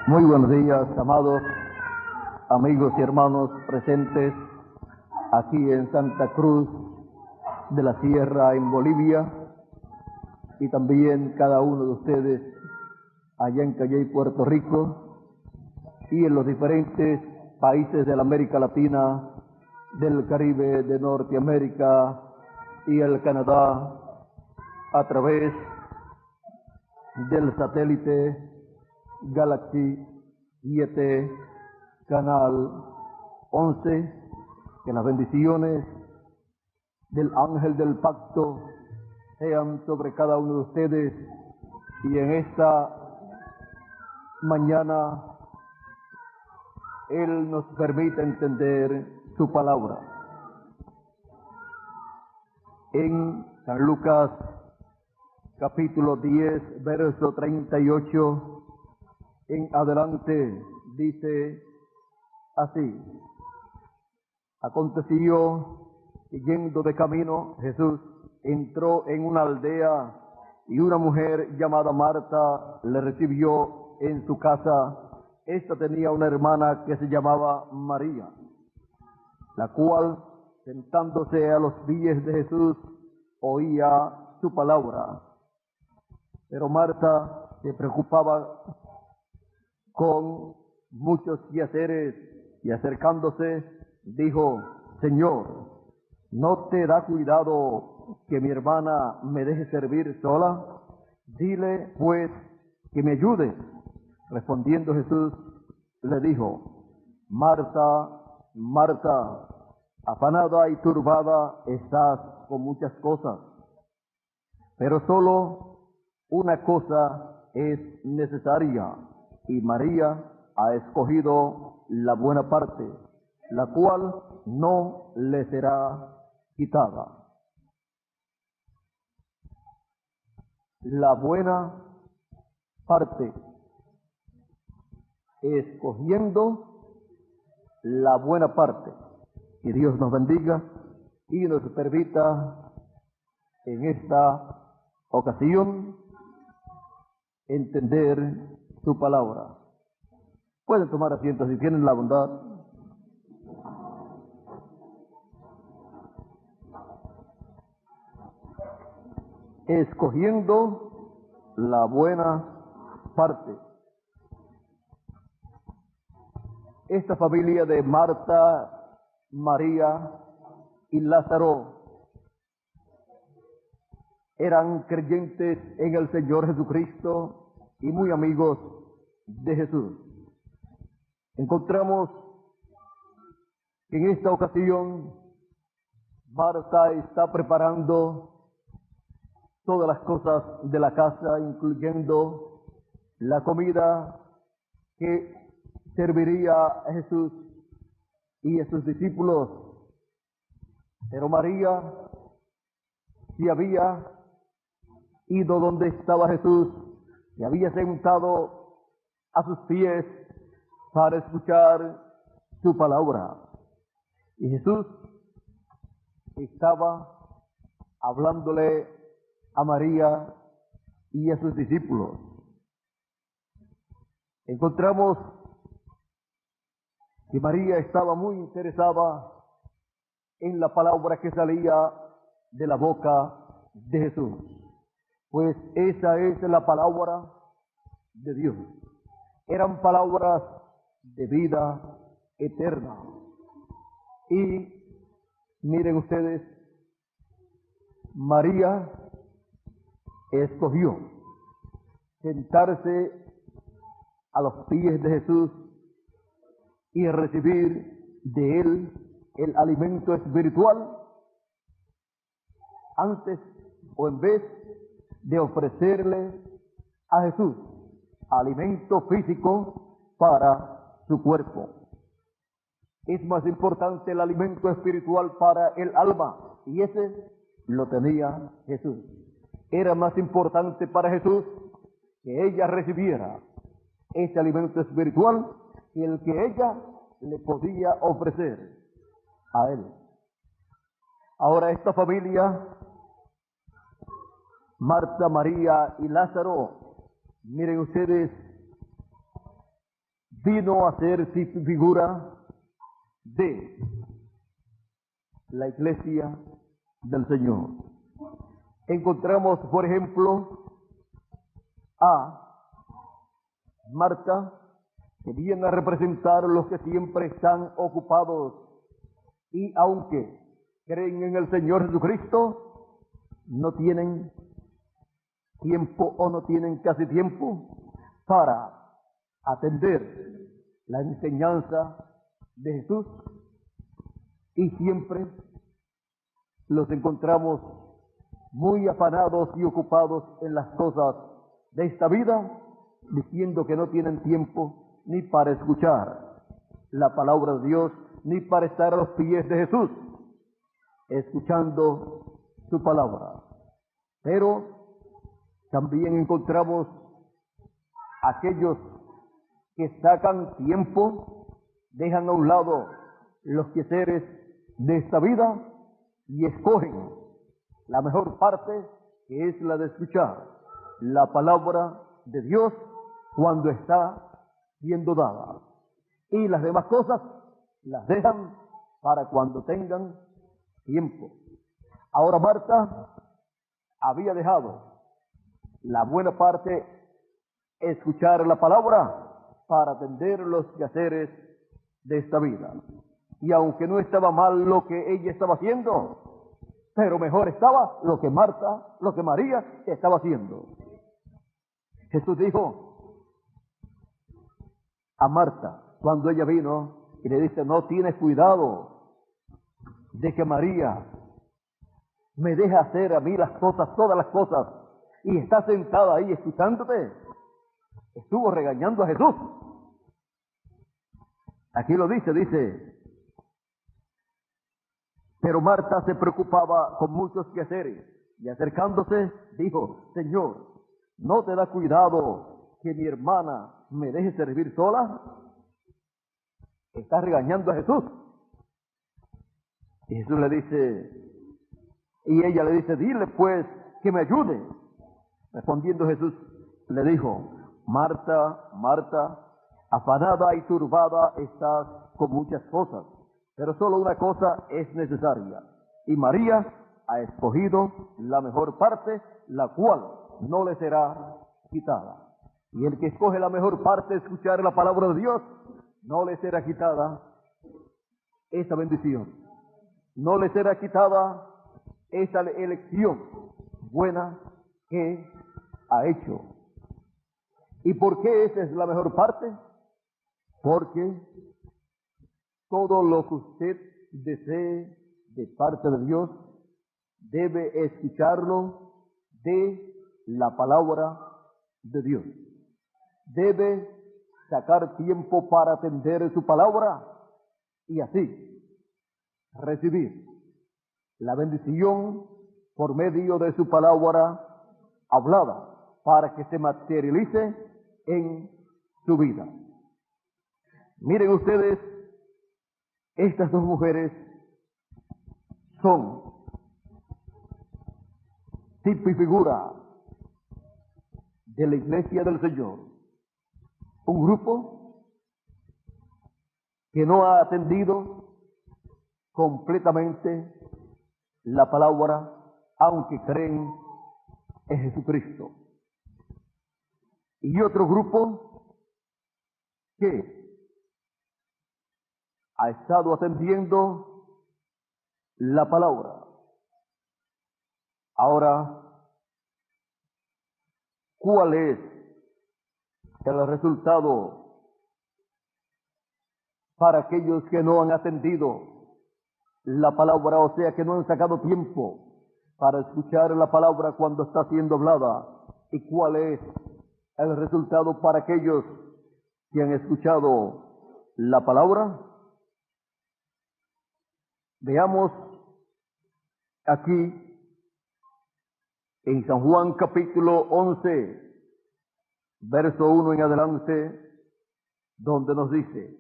Muy buenos días, amados amigos y hermanos presentes aquí en Santa Cruz de la Sierra, en Bolivia, y también cada uno de ustedes allá en Calley, Puerto Rico, y en los diferentes países de la América Latina, del Caribe, de Norteamérica y el Canadá, a través del satélite Galaxy 7, canal 11, que las bendiciones del ángel del pacto sean sobre cada uno de ustedes, y en esta mañana Él nos permite entender su palabra. En San Lucas capítulo 10, verso 38 en adelante, dice así: aconteció que yendo de camino, Jesús entró en una aldea, y una mujer llamada Marta le recibió en su casa. Esta tenía una hermana que se llamaba María, la cual, sentándose a los pies de Jesús, oía su palabra. Pero Marta se preocupaba con muchos quehaceres, y acercándose dijo: Señor, ¿no te da cuidado que mi hermana me deje servir sola? Dile pues que me ayude. Respondiendo Jesús le dijo: Marta, Marta, afanada y turbada estás con muchas cosas, pero solo una cosa es necesaria, y María ha escogido la buena parte, la cual no le será quitada. La buena parte, escogiendo la buena parte. Que Dios nos bendiga y nos permita en esta ocasión entender su palabra. Pueden tomar asiento si tienen la bondad. Escogiendo la buena parte. Esta familia de Marta, María y Lázaro eran creyentes en el Señor Jesucristo y muy amigos de Jesús. Encontramos que en esta ocasión Marta está preparando todas las cosas de la casa, incluyendo la comida que serviría a Jesús y a sus discípulos. Pero María se había ido donde estaba Jesús, y había sentado a sus pies para escuchar su palabra. Y Jesús estaba hablándole a María y a sus discípulos. Encontramos que María estaba muy interesada en la palabra que salía de la boca de Jesús, pues esa es la palabra de Dios. Eran palabras de vida eterna. Y miren ustedes, María escogió sentarse a los pies de Jesús y recibir de él el alimento espiritual, antes o en vez de ofrecerle a Jesús alimento físico para su cuerpo. Es más importante el alimento espiritual para el alma, y ese lo tenía Jesús. Era más importante para Jesús que ella recibiera ese alimento espiritual que el que ella le podía ofrecer a él. Ahora esta familia, Marta, María y Lázaro, miren ustedes, vino a ser figura de la iglesia del Señor. Encontramos, por ejemplo, a Marta, que viene a representar a los que siempre están ocupados y aunque creen en el Señor Jesucristo, no tienen tiempo o no tienen casi tiempo para atender la enseñanza de Jesús, y siempre los encontramos muy afanados y ocupados en las cosas de esta vida, diciendo que no tienen tiempo ni para escuchar la palabra de Dios, ni para estar a los pies de Jesús, escuchando su palabra. Pero también encontramos aquellos que sacan tiempo, dejan a un lado los quehaceres de esta vida y escogen la mejor parte, que es la de escuchar la palabra de Dios cuando está siendo dada. Y las demás cosas las dejan para cuando tengan tiempo. Ahora Marta había dejado la buena parte, escuchar la palabra, para atender los quehaceres de esta vida. Y aunque no estaba mal lo que ella estaba haciendo, pero mejor estaba lo que María estaba haciendo. Jesús dijo a Marta, cuando ella vino y le dice: no tienes cuidado de que María me deja hacer a mí las cosas, todas las cosas, y está sentada ahí escuchándote. Estuvo regañando a Jesús. Aquí lo dice, pero Marta se preocupaba con muchos quehaceres, y acercándose dijo: Señor, ¿no te da cuidado que mi hermana me deje servir sola? Está regañando a Jesús. Y Jesús le dice, y ella le dice: dile pues que me ayude. Respondiendo Jesús le dijo: Marta, Marta, afanada y turbada estás con muchas cosas, pero solo una cosa es necesaria, y María ha escogido la mejor parte, la cual no le será quitada. Y el que escoge la mejor parte, escuchar la palabra de Dios, no le será quitada esa bendición, no le será quitada esa elección buena que ha hecho. ¿Y por qué esa es la mejor parte? Porque todo lo que usted desee de parte de Dios debe escucharlo de la palabra de Dios. Debe sacar tiempo para atender su palabra y así recibir la bendición por medio de su palabra hablada, para que se materialice en su vida. Miren ustedes, estas dos mujeres son tipo y figura de la iglesia del Señor. Un grupo que no ha atendido completamente la palabra, aunque creen en Jesucristo. Y otro grupo que ha estado atendiendo la palabra. Ahora, ¿cuál es el resultado para aquellos que no han atendido la palabra, o sea, que no han sacado tiempo para escuchar la palabra cuando está siendo hablada? ¿Y cuál es el resultado para aquellos que han escuchado la palabra? Veamos aquí en San Juan capítulo 11, verso 1 en adelante, donde nos dice: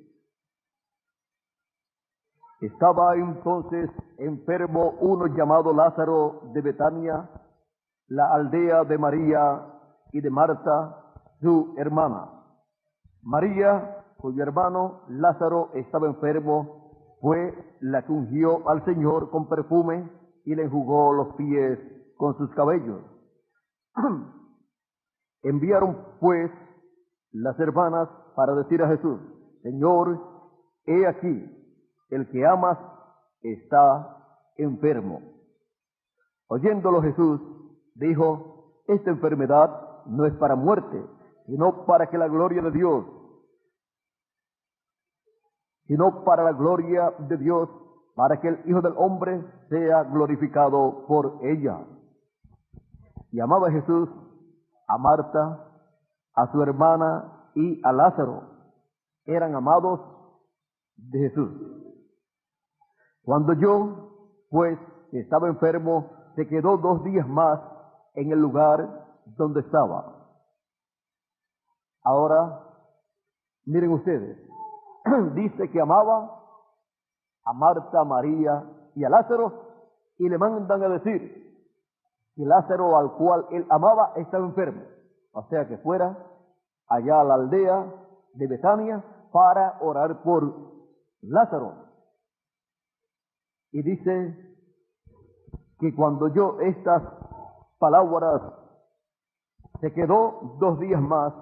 estaba entonces enfermo uno llamado Lázaro de Betania, la aldea de María y de Marta, su hermana. María cuyo hermano Lázaro estaba enfermo, fue la que ungió al Señor con perfume y le enjugó los pies con sus cabellos. Enviaron pues las hermanas para decir a Jesús: Señor, he aquí, el que amas está enfermo. Oyéndolo Jesús dijo: esta enfermedad no es para muerte, sino para que la gloria de Dios, para que el Hijo del Hombre sea glorificado por ella. Y amaba Jesús a Marta, a su hermana y a Lázaro. Eran amados de Jesús. Cuando yo, pues, estaba enfermo, se quedó 2 días más en el lugar donde estaba. Ahora, miren ustedes, dice que amaba a Marta, a María y a Lázaro, y le mandan a decir que Lázaro, al cual él amaba, estaba enfermo. O sea, que fuera allá a la aldea de Betania para orar por Lázaro. Y dice que cuando oyó estas palabras, se quedó 2 días más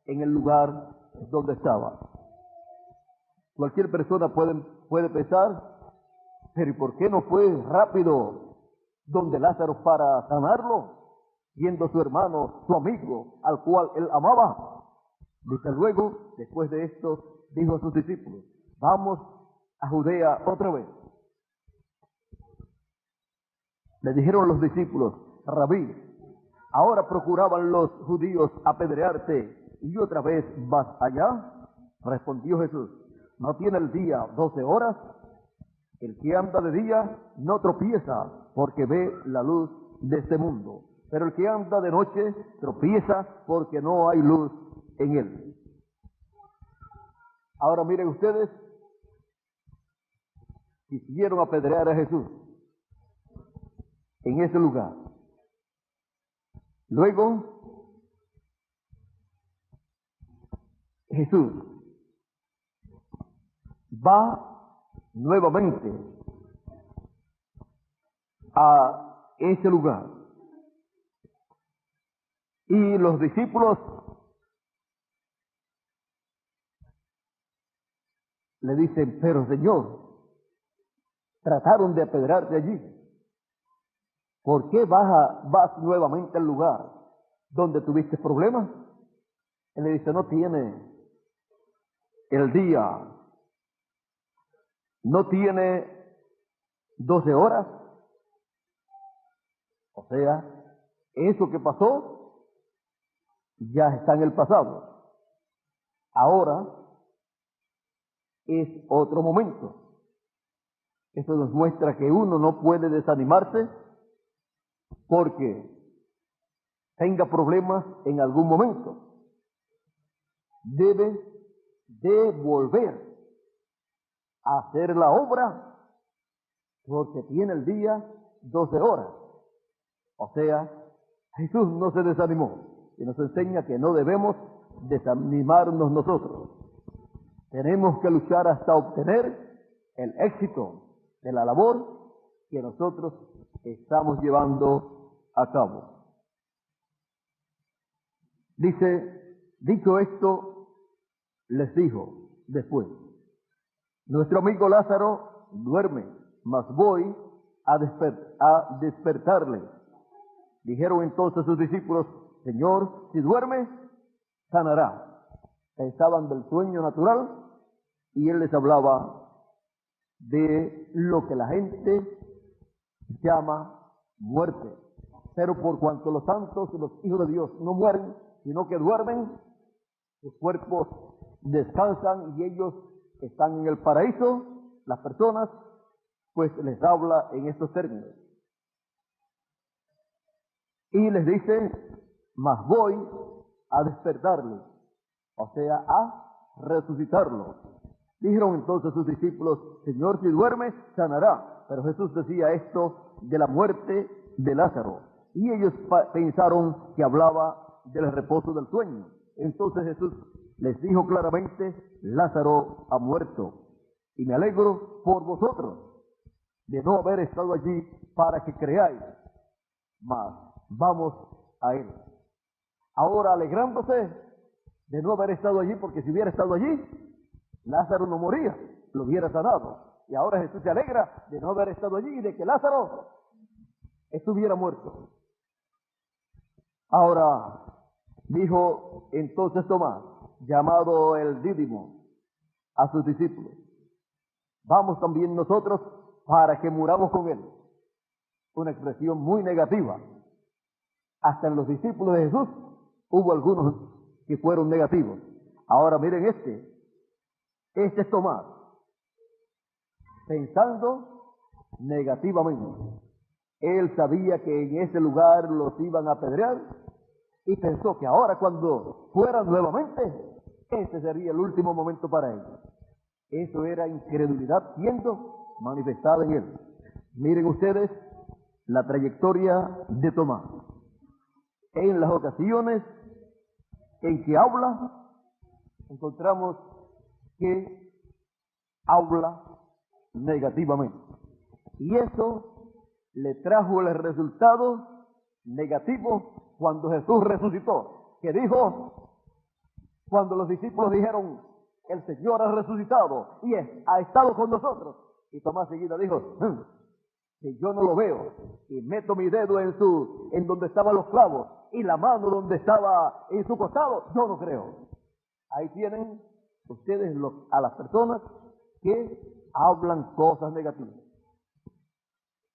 en el lugar donde estaba. Cualquier persona puede pensar: pero ¿y por qué no fue rápido donde Lázaro para sanarlo, siendo su hermano, su amigo, al cual él amaba? Desde luego, después de esto, dijo a sus discípulos: vamos a Judea otra vez. Le dijeron los discípulos: Rabí, ahora procuraban los judíos apedrearte, y otra vez vas allá. Respondió Jesús: ¿no tiene el día 12 horas? El que anda de día no tropieza, porque ve la luz de este mundo. Pero el que anda de noche tropieza, porque no hay luz en él. Ahora miren ustedes, quisieron apedrear a Jesús en ese lugar. Luego, Jesús va nuevamente a ese lugar. Y los discípulos le dicen: pero Señor, trataron de apedrearte allí. ¿Por qué vas nuevamente al lugar donde tuviste problemas? Él le dice: no tiene el día, no tiene 12 horas. O sea, eso que pasó ya está en el pasado. Ahora es otro momento. Esto nos muestra que uno no puede desanimarse porque tenga problemas en algún momento. Debe de volver a hacer la obra, porque tiene el día 12 horas. O sea, Jesús no se desanimó, y nos enseña que no debemos desanimarnos nosotros. Tenemos que luchar hasta obtener el éxito de la labor que nosotros estamos llevando a cabo. Dice: dicho esto, les dijo después: nuestro amigo Lázaro duerme, mas voy a despertarle. Dijeron entonces sus discípulos: Señor, si duerme, sanará. Pensaban del sueño natural, y él les hablaba de lo que la gente llama muerte. Pero por cuanto los santos, los hijos de Dios, no mueren, sino que duermen, sus cuerpos descansan y ellos están en el paraíso. Las personas, pues, les habla en estos términos. Y les dice: mas voy a despertarle, o sea, a resucitarlo. Dijeron entonces sus discípulos: Señor, si duerme, sanará. Pero Jesús decía esto de la muerte de Lázaro, y ellos pensaron que hablaba del reposo del sueño. Entonces Jesús les dijo claramente: Lázaro ha muerto, y me alegro por vosotros de no haber estado allí para que creáis, mas vamos a él. Ahora alegrándose de no haber estado allí, porque si hubiera estado allí, Lázaro no moría, lo hubiera sanado. Y ahora Jesús se alegra de no haber estado allí y de que Lázaro estuviera muerto. Ahora dijo entonces Tomás, llamado el Dídimo, a sus discípulos: vamos también nosotros para que muramos con él. Una expresión muy negativa. Hasta en los discípulos de Jesús hubo algunos que fueron negativos. Ahora miren este es Tomás, pensando negativamente. Él sabía que en ese lugar los iban a apedrear y pensó que ahora, cuando fueran nuevamente, ese sería el último momento para ellos. Eso era incredulidad siendo manifestada en él. Miren ustedes la trayectoria de Tomás. En las ocasiones en que habla, encontramos que habla negativamente. Y eso le trajo el resultado negativo cuando Jesús resucitó, que dijo, cuando los discípulos dijeron: el Señor ha resucitado y ha estado con nosotros. Y Tomás seguida dijo: que yo no lo veo, y meto mi dedo en donde estaban los clavos y la mano donde estaba en su costado, yo no creo. Ahí tienen ustedes a las personas que hablan cosas negativas.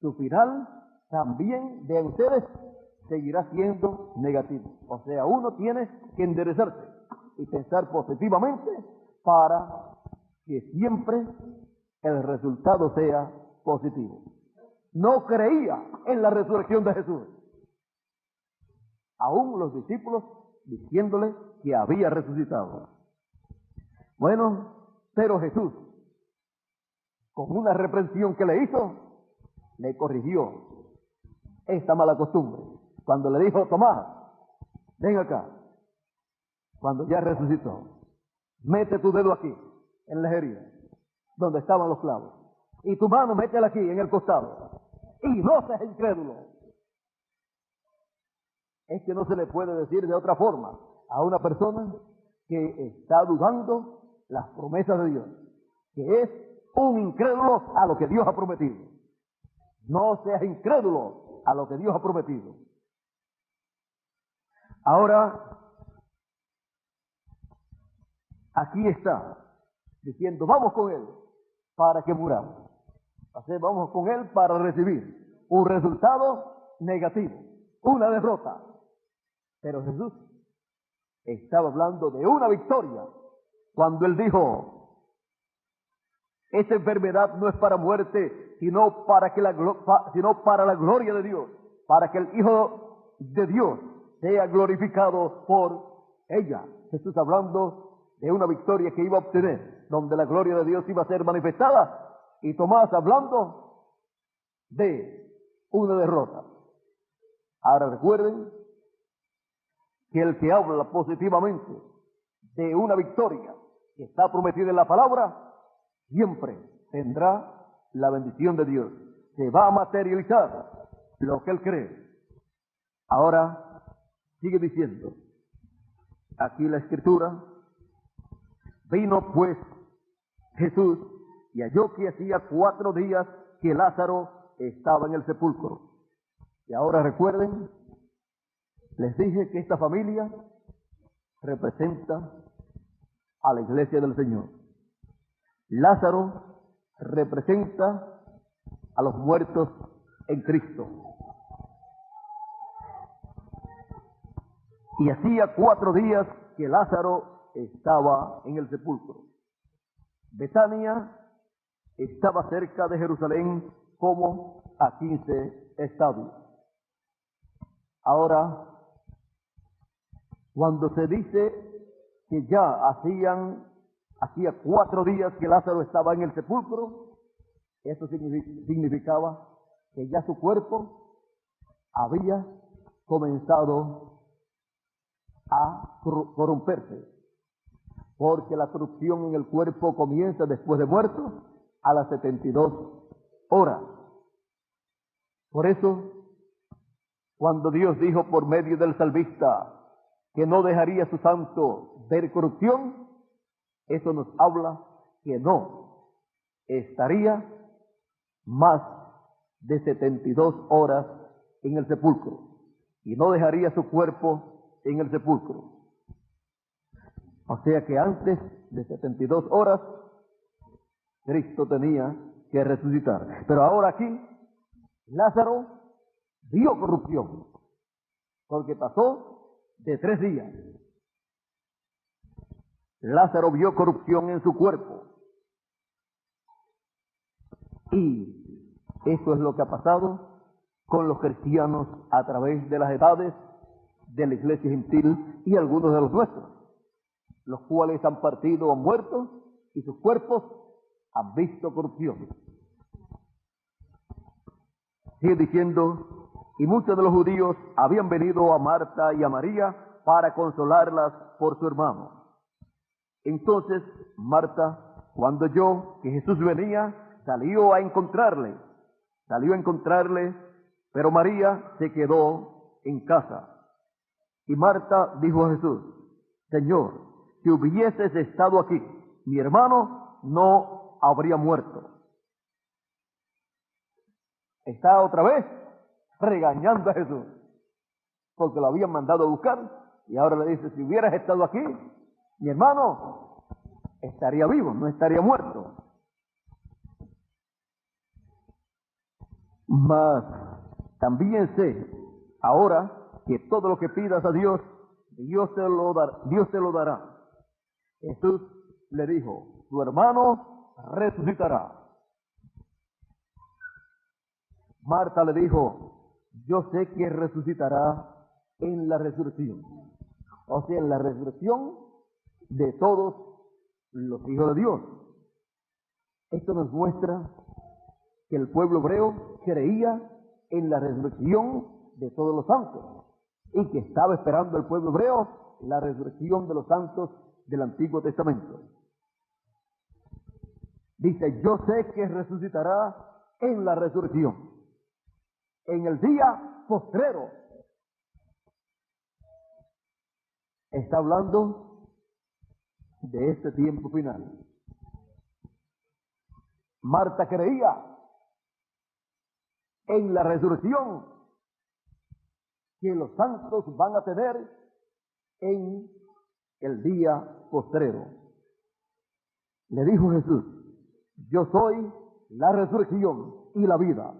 Su final también de ustedes seguirá siendo negativo. O sea, uno tiene que enderezarse y pensar positivamente para que siempre el resultado sea positivo. No creía en la resurrección de Jesús, aún los discípulos diciéndole que había resucitado. Bueno, pero Jesús, con una reprensión que le hizo, le corrigió esta mala costumbre. Cuando le dijo: Tomás, ven acá, cuando ya resucitó, mete tu dedo aquí, en la herida, donde estaban los clavos, y tu mano métela aquí, en el costado, y no seas incrédulo. Es que no se le puede decir de otra forma a una persona que está dudando las promesas de Dios, que es un incrédulo a lo que Dios ha prometido. No seas incrédulo a lo que Dios ha prometido. Ahora, aquí está diciendo: vamos con él para que muramos. O sea, vamos con él para recibir un resultado negativo, una derrota. Pero Jesús estaba hablando de una victoria cuando él dijo: esta enfermedad no es para muerte, sino para la gloria de Dios, para que el Hijo de Dios sea glorificado por ella. Jesús hablando de una victoria que iba a obtener, donde la gloria de Dios iba a ser manifestada, y Tomás hablando de una derrota. Ahora recuerden que el que habla positivamente de una victoria que está prometida en la palabra, siempre tendrá la bendición de Dios. Se va a materializar lo que él cree. Ahora sigue diciendo aquí la Escritura: vino pues Jesús y halló que hacía 4 días que Lázaro estaba en el sepulcro. Y ahora recuerden, les dije que esta familia representa a la iglesia del Señor. Lázaro representa a los muertos en Cristo. Y hacía 4 días que Lázaro estaba en el sepulcro. Betania estaba cerca de Jerusalén como a 15 estadios. Ahora, cuando se dice que ya hacía 4 días que Lázaro estaba en el sepulcro, eso significaba que ya su cuerpo había comenzado a corromperse. porque la corrupción en el cuerpo comienza después de muerto a las 72 horas. Por eso, cuando Dios dijo por medio del salmista que no dejaría a su santo ver corrupción, eso nos habla que no estaría más de 72 horas en el sepulcro y no dejaría su cuerpo en el sepulcro. O sea que antes de 72 horas Cristo tenía que resucitar. Pero ahora aquí Lázaro vio corrupción porque pasó de 3 días. Lázaro vio corrupción en su cuerpo. Y eso es lo que ha pasado con los cristianos a través de las edades de la iglesia gentil y algunos de los nuestros, los cuales han partido o han muerto y sus cuerpos han visto corrupción. Sigue diciendo, y muchos de los judíos habían venido a Marta y a María para consolarlas por su hermano. Entonces Marta, cuando oyó que Jesús venía, salió a encontrarle, pero María se quedó en casa. Y Marta dijo a Jesús, Señor, si hubieses estado aquí, mi hermano no habría muerto. Está otra vez regañando a Jesús, porque lo habían mandado a buscar, y ahora le dice, si hubieras estado aquí, mi hermano estaría vivo, no estaría muerto. Mas también sé ahora que todo lo que pidas a Dios, Dios te lo dará. Jesús le dijo, tu hermano resucitará. Marta le dijo, yo sé que resucitará en la resurrección. O sea, en la resurrección de todos los hijos de Dios. Esto nos muestra que el pueblo hebreo creía en la resurrección de todos los santos y que estaba esperando el pueblo hebreo la resurrección de los santos del Antiguo Testamento. Dice, yo sé que resucitará en la resurrección, en el día postrero. Está hablando de este tiempo final. Marta creía en la resurrección que los santos van a tener en el día postrero. Le dijo Jesús, yo soy la resurrección y la vida.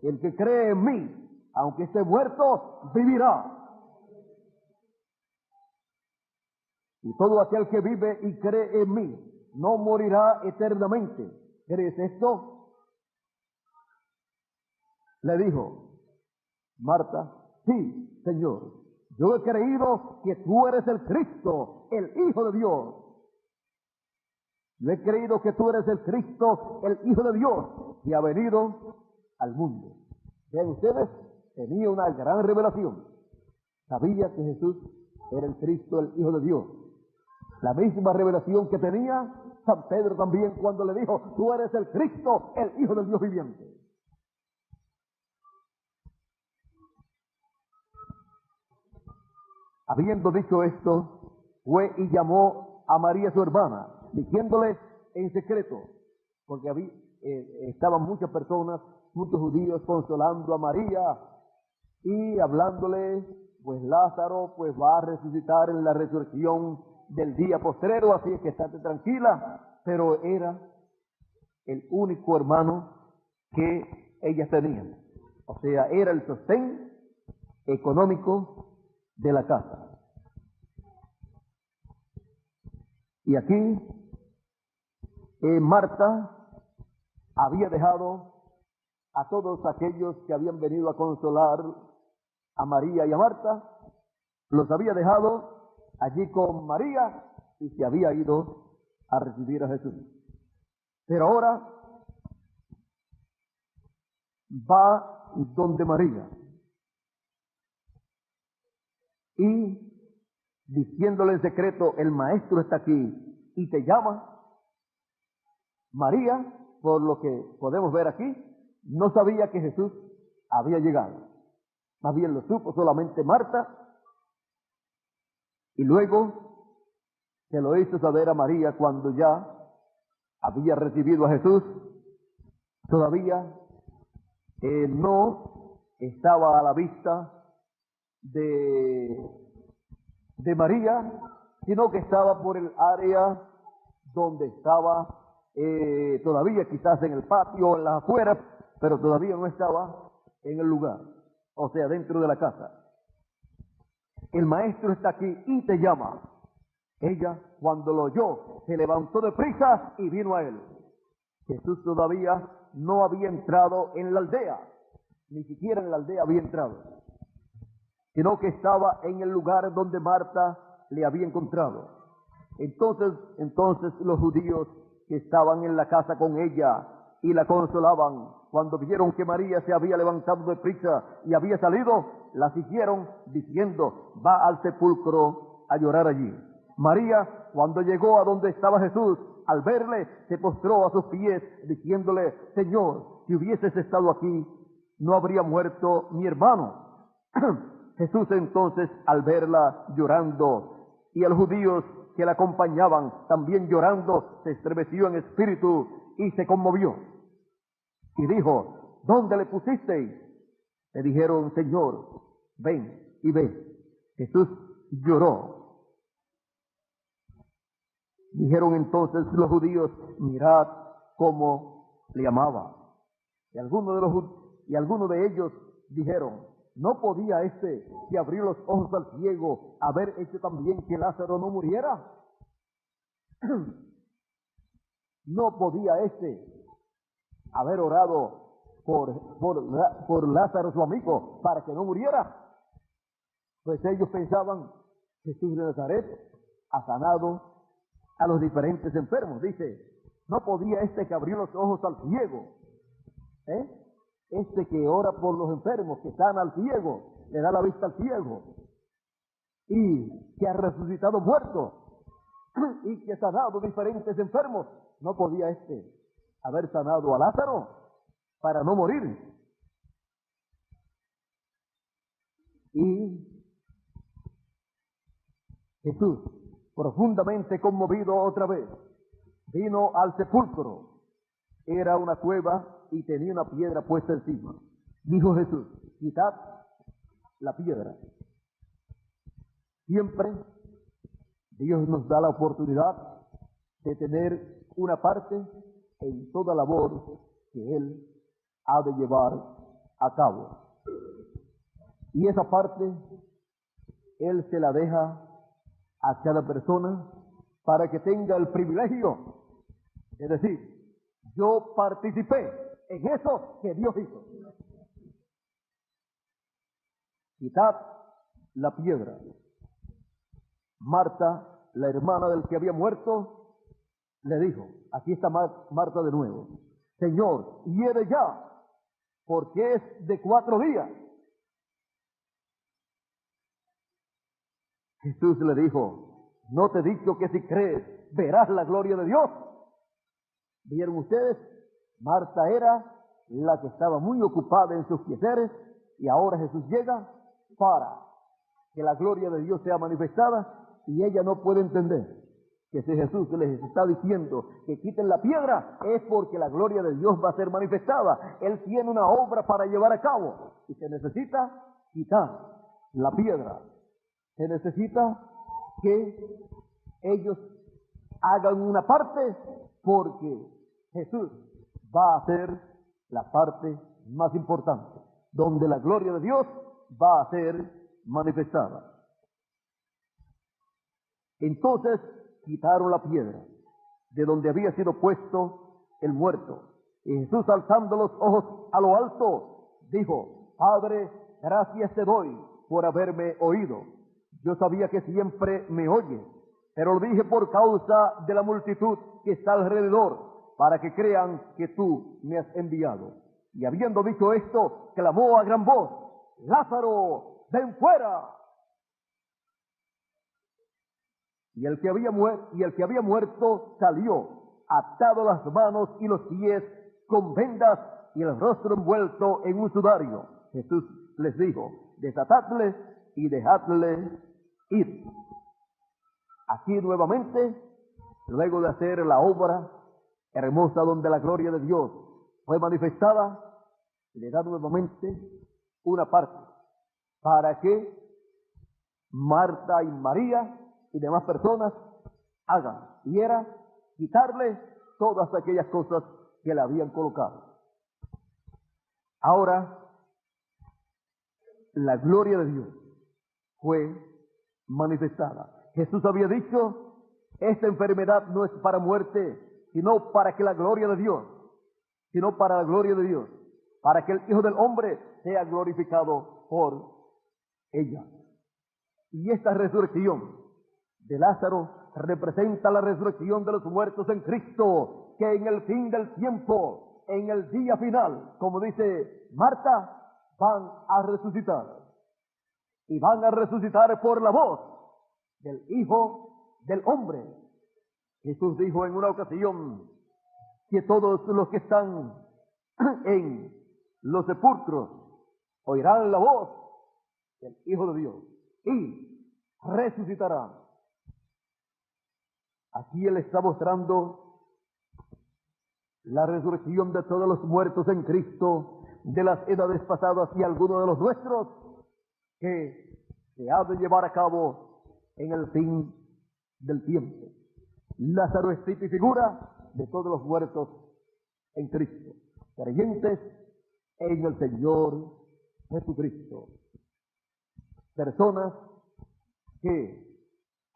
El que cree en mí, aunque esté muerto, vivirá. Y todo aquel que vive y cree en mí, no morirá eternamente. ¿Crees esto? Le dijo Marta, sí, Señor, yo he creído que tú eres el Cristo, el Hijo de Dios. Yo he creído que tú eres el Cristo, el Hijo de Dios, que ha venido al mundo. Vean ustedes, tenía una gran revelación. Sabía que Jesús era el Cristo, el Hijo de Dios. La misma revelación que tenía San Pedro también cuando le dijo, tú eres el Cristo, el Hijo del Dios viviente. Habiendo dicho esto, fue y llamó a María su hermana, diciéndole en secreto, porque estaban muchas personas, muchos judíos consolando a María y hablándole, pues Lázaro pues va a resucitar en la resurrección del día postrero, así es que estate tranquila. Pero era el único hermano que ellas tenían, o sea, era el sostén económico de la casa. Y aquí Marta había dejado a todos aquellos que habían venido a consolar a María y a Marta, los había dejado allí con María y se había ido a recibir a Jesús. Pero ahora va donde María y diciéndole en secreto, el maestro está aquí y te llama. María, por lo que podemos ver aquí, no sabía que Jesús había llegado. Más bien lo supo solamente Marta, y luego se lo hizo saber a María cuando ya había recibido a Jesús. Todavía no estaba a la vista de María, sino que estaba por el área donde estaba todavía, quizás en el patio o en las afueras, pero todavía no estaba en el lugar, o sea, dentro de la casa. El maestro está aquí y te llama. Ella, cuando lo oyó, se levantó de prisa y vino a él. Jesús todavía no había entrado en la aldea, ni siquiera en la aldea había entrado, sino que estaba en el lugar donde Marta le había encontrado. Entonces los judíos que estaban en la casa con ella y la consolaban, cuando vieron que María se había levantado de prisa y había salido, la siguieron diciendo: va al sepulcro a llorar allí. María, cuando llegó a donde estaba Jesús, al verle, se postró a sus pies, diciéndole: Señor, si hubieses estado aquí, no habría muerto mi hermano. Jesús entonces, al verla llorando, y a los judíos que la acompañaban también llorando, se estremeció en espíritu y se conmovió. Y dijo: ¿dónde le pusisteis? Le dijeron: Señor, ven y ve. Jesús lloró. Dijeron entonces los judíos: mirad cómo le amaba. Y algunos de ellos dijeron: ¿no podía este que abrió los ojos al ciego haber hecho también que Lázaro no muriera? ¿No podía este haber orado por Lázaro su amigo para que no muriera? Pues ellos pensaban: Jesús de Nazaret ha sanado a los diferentes enfermos. Dice: ¿no podía este que abrió los ojos al ciego, este que ora por los enfermos, que sana al ciego, le da la vista al ciego, y que ha resucitado muertos, y que ha sanado diferentes enfermos, no podía este haber sanado a Lázaro para no morir? Y Jesús, profundamente conmovido otra vez, vino al sepulcro. Era una cueva y tenía una piedra puesta encima. Dijo Jesús: quitad la piedra. Siempre Dios nos da la oportunidad de tener una parte en toda labor que Él ha de llevar a cabo. Y esa parte Él se la deja a cada persona para que tenga el privilegio de decir: yo participé en eso que Dios hizo. Quitad la piedra. Marta, la hermana del que había muerto, le dijo, aquí está Marta de nuevo: Señor, hiere ya, porque es de 4 días. Jesús le dijo: ¿no te he dicho que si crees verás la gloria de Dios? ¿Vieron ustedes? Marta era la que estaba muy ocupada en sus quehaceres, y ahora Jesús llega para que la gloria de Dios sea manifestada, y ella no puede entender que si Jesús les está diciendo que quiten la piedra, es porque la gloria de Dios va a ser manifestada. Él tiene una obra para llevar a cabo y se necesita quitar la piedra. Se necesita que ellos hagan una parte, porque Jesús va a hacer la parte más importante, donde la gloria de Dios va a ser manifestada. Entonces quitaron la piedra de donde había sido puesto el muerto. Y Jesús, alzando los ojos a lo alto, dijo: Padre, gracias te doy por haberme oído. Yo sabía que siempre me oyes, pero lo dije por causa de la multitud que está alrededor, para que crean que tú me has enviado. Y habiendo dicho esto, clamó a gran voz: Lázaro, ven fuera. y el que había muerto salió, atado las manos y los pies con vendas y el rostro envuelto en un sudario. Jesús les dijo: desatadle y dejadle ir. Aquí nuevamente, luego de hacer la obra hermosa donde la gloria de Dios fue manifestada, le da nuevamente una parte para que Marta y María y demás personas hagan, y era quitarle todas aquellas cosas que le habían colocado. Ahora, la gloria de Dios fue manifestada. Jesús había dicho: esta enfermedad no es para muerte, sino para que la gloria de Dios, para que el Hijo del Hombre sea glorificado por ella. Y esta resurrección de Lázaro representa la resurrección de los muertos en Cristo, que en el fin del tiempo, en el día final, como dice Marta, van a resucitar. Y van a resucitar por la voz del Hijo del Hombre. Jesús dijo en una ocasión que todos los que están en los sepulcros oirán la voz del Hijo de Dios y resucitarán. Aquí Él está mostrando la resurrección de todos los muertos en Cristo, de las edades pasadas y algunos de los nuestros, que se ha de llevar a cabo en el fin del tiempo. Lázaro es tipo y figura de todos los muertos en Cristo, creyentes en el Señor Jesucristo, personas que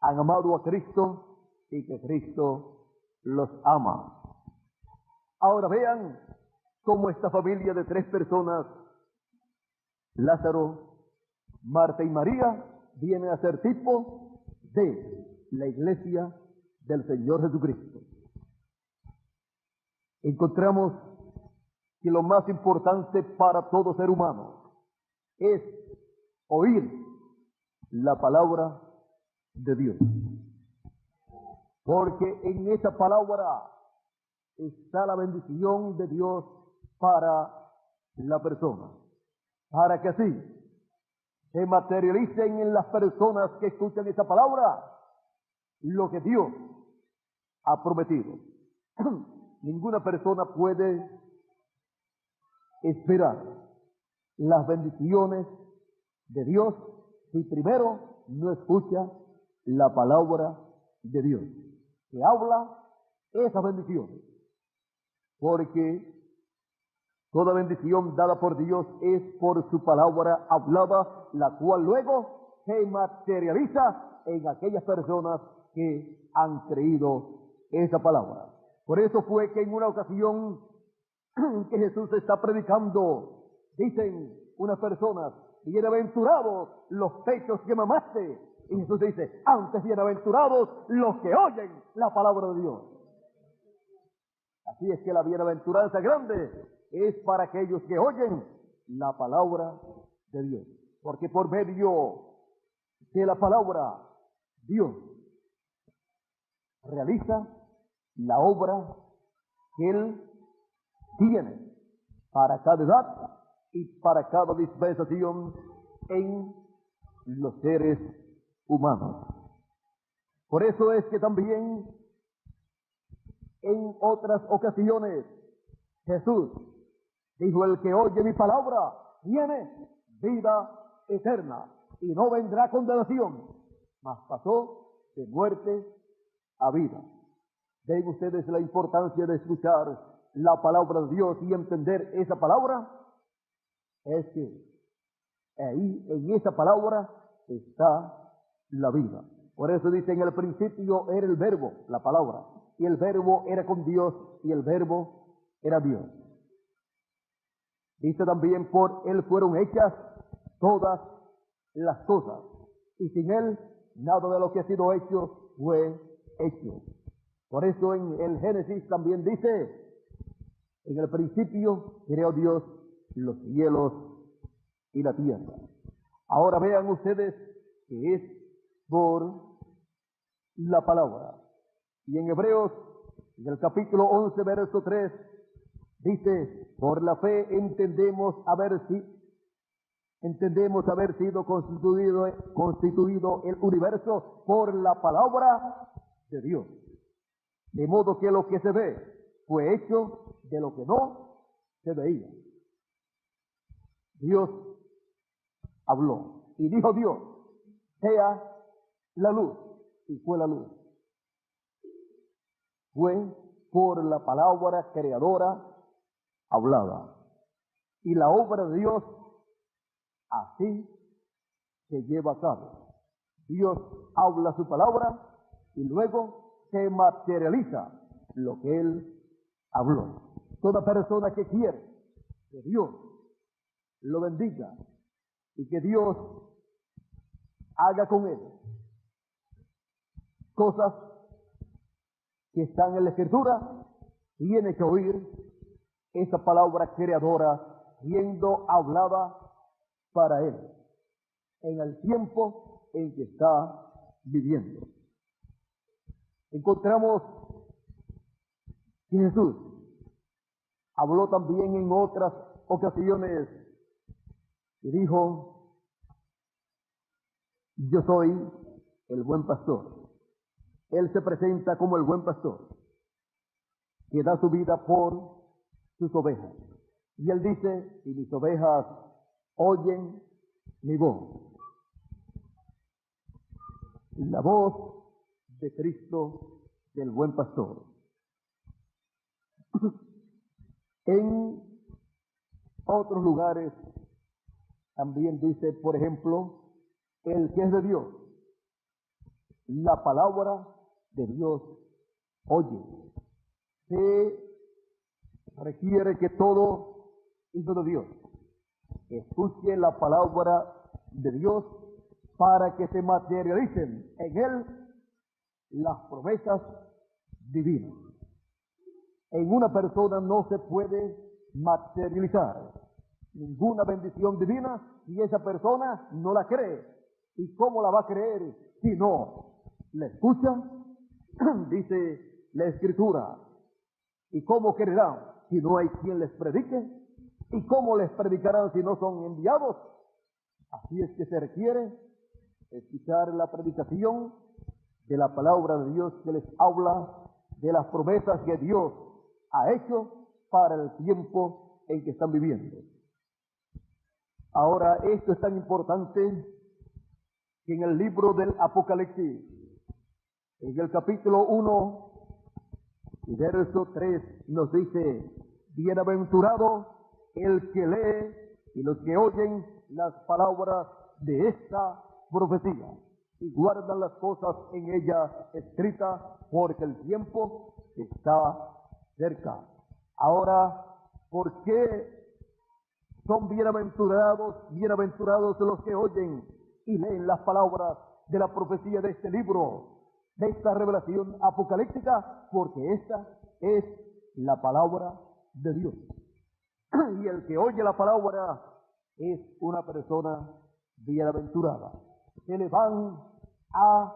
han amado a Cristo y que Cristo los ama. Ahora vean cómo esta familia de 3 personas, Lázaro, Marta y María, viene a ser tipo de la iglesia del Señor Jesucristo. Encontramos que lo más importante para todo ser humano es oír la palabra de Dios, porque en esa palabra está la bendición de Dios para la persona, para que así se materialicen en las personas que escuchan esa palabra lo que Dios ha prometido. Ninguna persona puede esperar las bendiciones de Dios si primero no escucha la palabra de Dios, que habla esas bendiciones, porque toda bendición dada por Dios es por su palabra hablada, la cual luego se materializa en aquellas personas que han creído esa palabra. Por eso fue que en una ocasión que Jesús está predicando, dicen unas personas: bienaventurados los pechos que mamaste. Y Jesús dice: antes bienaventurados los que oyen la palabra de Dios. Así es que la bienaventuranza grande es para aquellos que oyen la palabra de Dios, porque por medio de la palabra Dios realiza la obra que Él tiene para cada edad y para cada dispensación en los seres humanos. Por eso es que también en otras ocasiones Jesús dijo: el que oye mi palabra tiene vida eterna y no vendrá condenación, mas pasó de muerte a vida. ¿Ven ustedes la importancia de escuchar la palabra de Dios y entender esa palabra? Es que ahí en esa palabra está la vida. Por eso dice: en el principio era el verbo, la palabra, y el verbo era con Dios y el verbo era Dios. Dice también: por Él fueron hechas todas las cosas, y sin Él nada de lo que ha sido hecho fue hecho. Por eso en el Génesis también dice: en el principio creó Dios los cielos y la tierra. Ahora vean ustedes que es por la palabra. Y en Hebreos, en el capítulo 11, verso 3, dice, por la fe entendemos haber sido constituido el universo por la palabra de Dios. De modo que lo que se ve fue hecho de lo que no se veía. Dios habló y dijo Dios, sea la luz, y fue la luz. Fue por la palabra creadora hablada. Y la obra de Dios así se lleva a cabo. Dios habla su palabra y luego se materializa lo que Él habló. Toda persona que quiere que Dios lo bendiga y que Dios haga con él cosas que están en la Escritura, tiene que oír esa palabra creadora siendo hablada para él en el tiempo en que está viviendo. Encontramos que Jesús habló también en otras ocasiones y dijo, yo soy el buen pastor. Él se presenta como el buen pastor que da su vida por sus ovejas. Y él dice, y mis ovejas oyen mi voz. La voz de Cristo, del buen pastor. En otros lugares también dice, por ejemplo, el que es de Dios, la palabra de Dios oye. Se requiere que todo hijo de Dios escuche la palabra de Dios para que se materialicen en él las promesas divinas. En una persona no se puede materializar ninguna bendición divina si esa persona no la cree. ¿Y cómo la va a creer si no la escucha? Dice la Escritura. ¿Y cómo creerán si no hay quien les predique? ¿Y cómo les predicarán si no son enviados? Así es que se requiere escuchar la predicación de la palabra de Dios que les habla de las promesas que Dios ha hecho para el tiempo en que están viviendo. Ahora, esto es tan importante que en el libro del Apocalipsis, en el capítulo 1, y verso 3, nos dice, bienaventurado el que lee y los que oyen las palabras de esta profecía y guardan las cosas en ella escritas, porque el tiempo está cerca. Ahora, ¿por qué son bienaventurados los que oyen y leen las palabras de la profecía de este libro, de esta revelación apocalíptica? Porque esta es la palabra de Dios. Y el que oye la palabra es una persona bienaventurada. Se le van a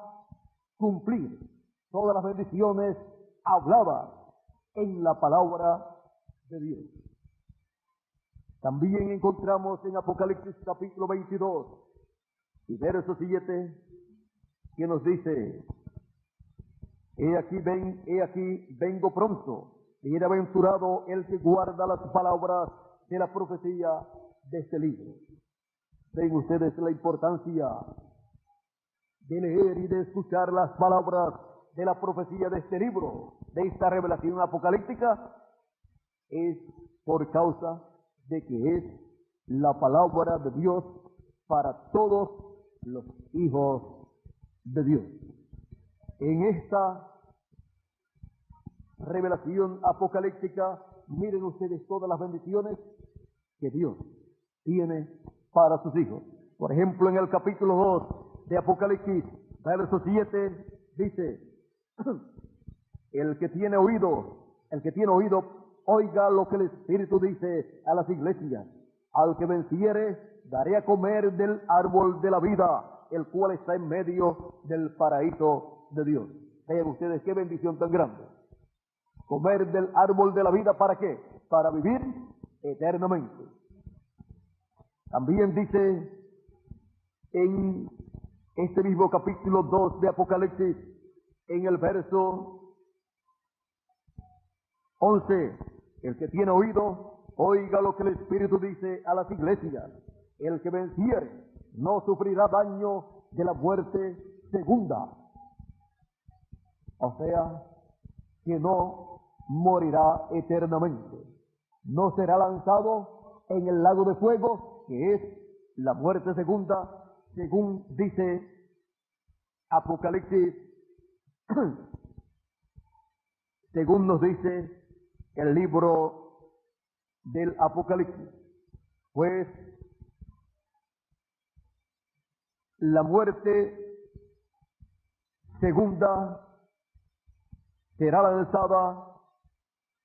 cumplir todas las bendiciones habladas en la palabra de Dios. También encontramos en Apocalipsis capítulo 22 y verso 7 que nos dice, he aquí vengo pronto, bienaventurado el que guarda las palabras de la profecía de este libro. Ven ustedes la importancia de leer y de escuchar las palabras de la profecía de este libro, de esta revelación apocalíptica, es por causa de que es la palabra de Dios para todos los hijos de Dios. En esta revelación apocalíptica, miren ustedes todas las bendiciones que Dios tiene para sus hijos. Por ejemplo, en el capítulo 2 de Apocalipsis, verso 7, dice, el que tiene oído, oiga lo que el Espíritu dice a las iglesias. Al que venciere, daré a comer del árbol de la vida, el cual está en medio del paraíso de Dios. Vean ustedes qué bendición tan grande. Comer del árbol de la vida, ¿para qué? Para vivir eternamente. También dice en este mismo capítulo 2 de Apocalipsis, en el verso 11, el que tiene oído, oiga lo que el Espíritu dice a las iglesias. El que venciere no sufrirá daño de la muerte segunda. O sea, que no morirá eternamente. No será lanzado en el lago de fuego, que es la muerte segunda, según dice Apocalipsis, según nos dice el libro del Apocalipsis. Pues la muerte segunda será lanzada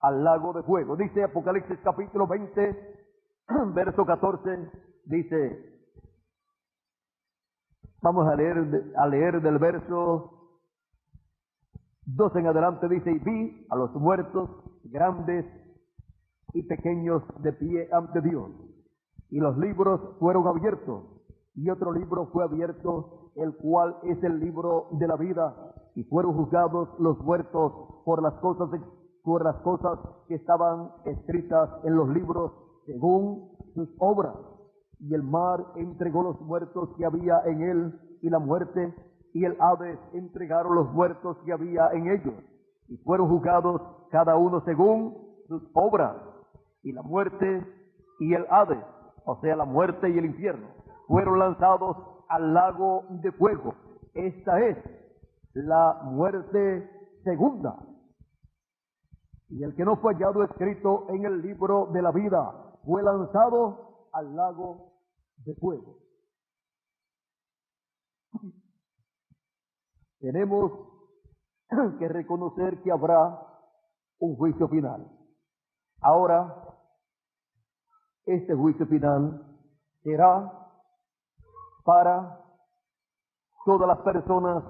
al lago de fuego. Dice Apocalipsis capítulo 20, verso 14, dice, vamos a leer del verso 12 en adelante, dice, y vi a los muertos grandes y pequeños de pie ante Dios, y los libros fueron abiertos, y otro libro fue abierto, el cual es el libro de la vida, y fueron juzgados los muertos por las cosas que estaban escritas en los libros según sus obras. Y el mar entregó los muertos que había en él, y la muerte y el Hades entregaron los muertos que había en ellos, y fueron juzgados cada uno según sus obras. Y la muerte y el Hades, o sea, la muerte y el infierno, fueron lanzados al lago de fuego. Esta es la muerte segunda. Y el que no fue hallado escrito en el libro de la vida fue lanzado al lago de fuego. Tenemos que reconocer que habrá un juicio final. Ahora, este juicio final será para todas las personas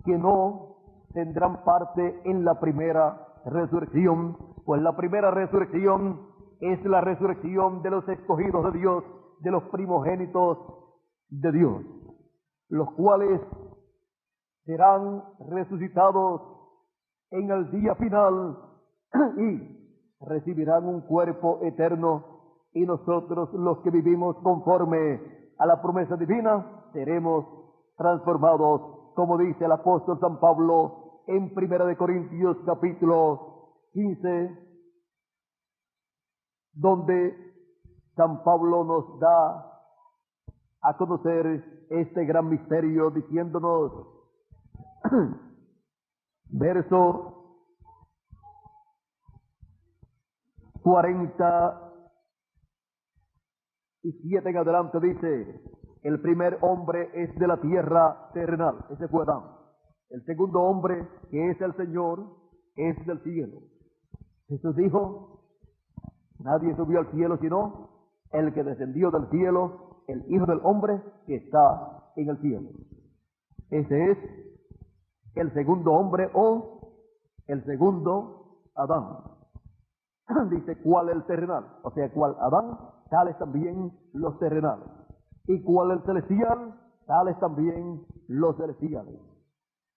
que no tendrán parte en la primera resurrección, pues la primera resurrección es la resurrección de los escogidos de Dios, de los primogénitos de Dios, los cuales serán resucitados en el día final y recibirán un cuerpo eterno, y nosotros los que vivimos conforme a la promesa divina seremos transformados, como dice el apóstol San Pablo en 1 Corintios capítulo 15, donde San Pablo nos da a conocer este gran misterio diciéndonos, verso 47 en adelante, dice, el primer hombre es de la tierra terrenal, ese fue Adán. El segundo hombre, que es el Señor, es del cielo. Jesús dijo, nadie subió al cielo sino el que descendió del cielo, el Hijo del Hombre que está en el cielo. Ese es el segundo hombre o el segundo Adán. Dice, ¿cuál el terrenal? O sea, ¿cuál Adán? Tales también los terrenales. ¿Y cuál el celestial? Tales también los celestiales.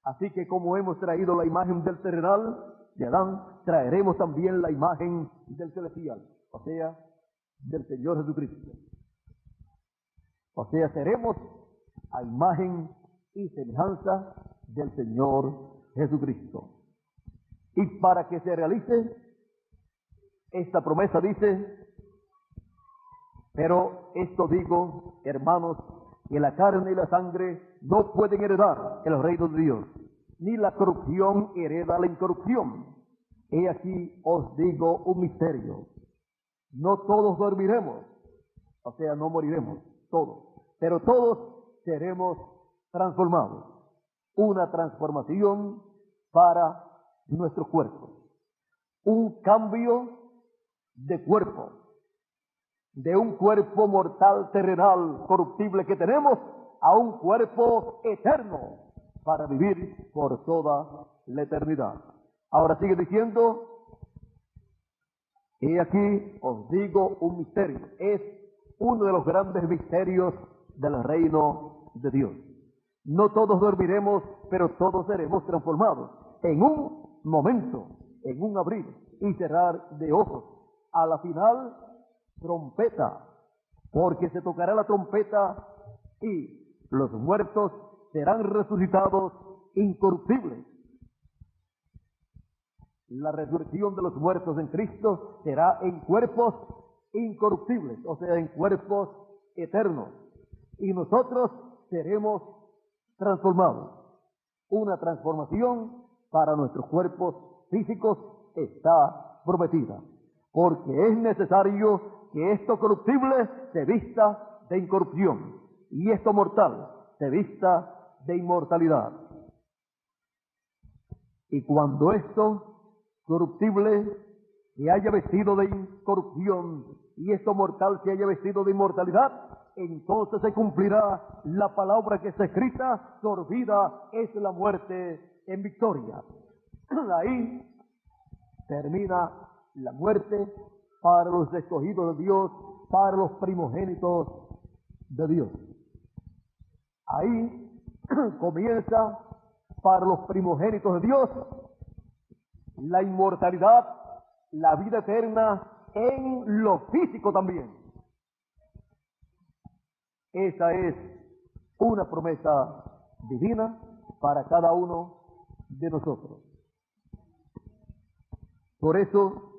Así que como hemos traído la imagen del terrenal de Adán, traeremos también la imagen del celestial, o sea, del Señor Jesucristo. O sea, seremos a imagen y semejanza del Señor Jesucristo. Y para que se realice esta promesa, dice, pero esto digo, hermanos, que la carne y la sangre no pueden heredar el reino de Dios, ni la corrupción hereda la incorrupción. He aquí os digo un misterio. No todos dormiremos, o sea, no moriremos, todos, pero todos seremos transformados. Una transformación para nuestro cuerpo. Un cambio de cuerpo. De un cuerpo mortal, terrenal, corruptible que tenemos, a un cuerpo eterno, para vivir por toda la eternidad. Ahora sigue diciendo, y aquí os digo un misterio, es uno de los grandes misterios del reino de Dios. No todos dormiremos, pero todos seremos transformados en un momento, en un abrir y cerrar de ojos. A la final, trompeta, porque se tocará la trompeta y los muertos serán resucitados incorruptibles. La resurrección de los muertos en Cristo será en cuerpos incorruptibles, o sea, en cuerpos eternos. Y nosotros seremos transformados. Una transformación para nuestros cuerpos físicos está prometida, porque es necesario que esto corruptible se vista de incorrupción y esto mortal se vista de inmortalidad. Y cuando esto corruptible se haya vestido de incorrupción y esto mortal se haya vestido de inmortalidad, entonces se cumplirá la palabra que está escrita: sorbida es la muerte en victoria. Ahí termina la muerte para los escogidos de Dios, para los primogénitos de Dios. Ahí comienza para los primogénitos de Dios la inmortalidad, la vida eterna en lo físico también. Esa es una promesa divina para cada uno de nosotros. Por eso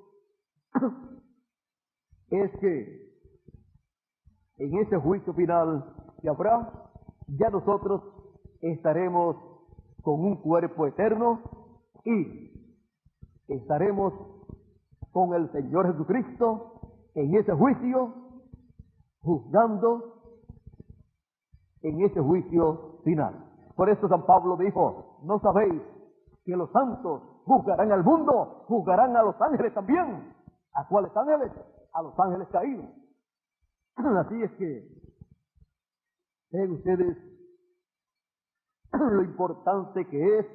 es que en ese juicio final que habrá, ya nosotros estaremos con un cuerpo eterno y estaremos con el Señor Jesucristo en ese juicio, juzgando en ese juicio final. Por eso San Pablo dijo: ¿no sabéis que los santos juzgarán al mundo? Juzgarán a los ángeles también. ¿A cuáles ángeles? A los ángeles caídos. Así es que ven ustedes lo importante que es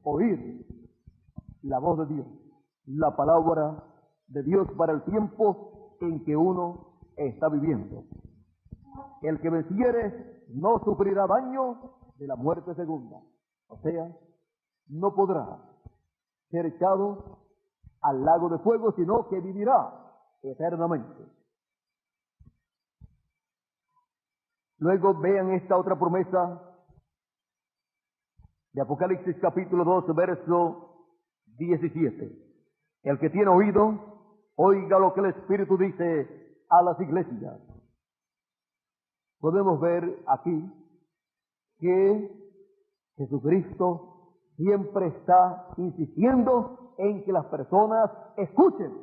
oír la voz de Dios, la palabra de Dios para el tiempo en que uno está viviendo. El que venciere no sufrirá daño de la muerte segunda, o sea, no podrá ser echado al lago de fuego, sino que vivirá eternamente. Luego vean esta otra promesa de Apocalipsis capítulo 2, verso 17. El que tiene oído, oiga lo que el Espíritu dice a las iglesias. Podemos ver aquí que Jesucristo siempre está insistiendo en que las personas escuchen,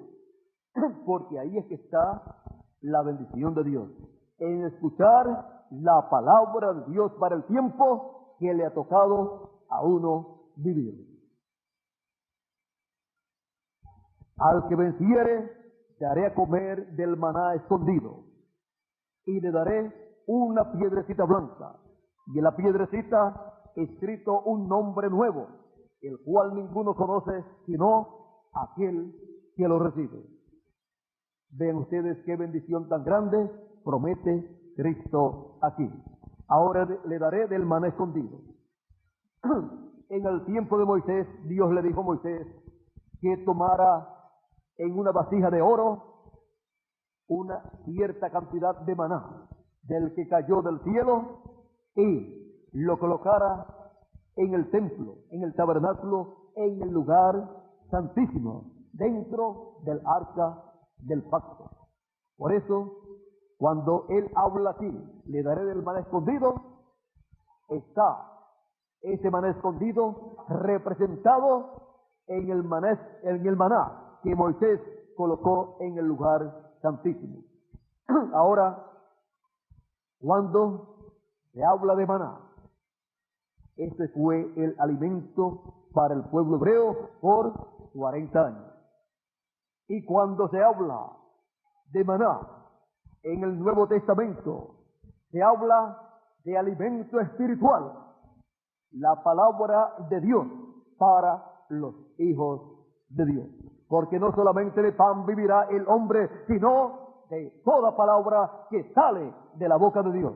porque ahí es que está la bendición de Dios, en escuchar la palabra de Dios para el tiempo que le ha tocado a uno vivir. Al que venciere, daré a comer del maná escondido, y le daré una piedrecita blanca, y en la piedrecita escrito un nombre nuevo, el cual ninguno conoce sino aquel que lo recibe. Ven ustedes qué bendición tan grande promete Cristo aquí. Ahora le daré del maná escondido. En el tiempo de Moisés, Dios le dijo a Moisés que tomara en una vasija de oro una cierta cantidad de maná del que cayó del cielo y lo colocara en el templo, en el tabernáculo, en el lugar santísimo, dentro del arca del pacto. Por eso, cuando él habla aquí, le daré del maná escondido, está ese maná escondido representado en el maná que Moisés colocó en el lugar santísimo. Ahora, cuando se habla de maná, este fue el alimento para el pueblo hebreo por 40 años. Y cuando se habla de maná en el Nuevo Testamento, se habla de alimento espiritual, la palabra de Dios para los hijos de Dios. Porque no solamente de pan vivirá el hombre, sino de toda palabra que sale de la boca de Dios.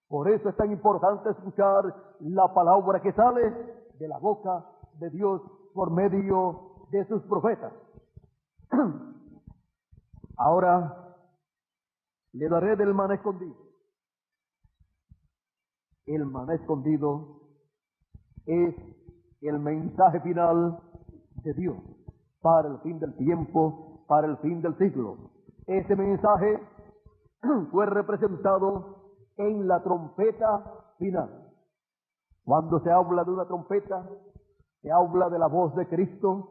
Por eso es tan importante escuchar la palabra que sale de la boca de Dios por medio de sus profetas. Ahora le daré del maná escondido. El maná escondido es el mensaje final de Dios para el fin del tiempo, para el fin del siglo. Ese mensaje fue representado en la trompeta final. Cuando se habla de una trompeta, se habla de la voz de Cristo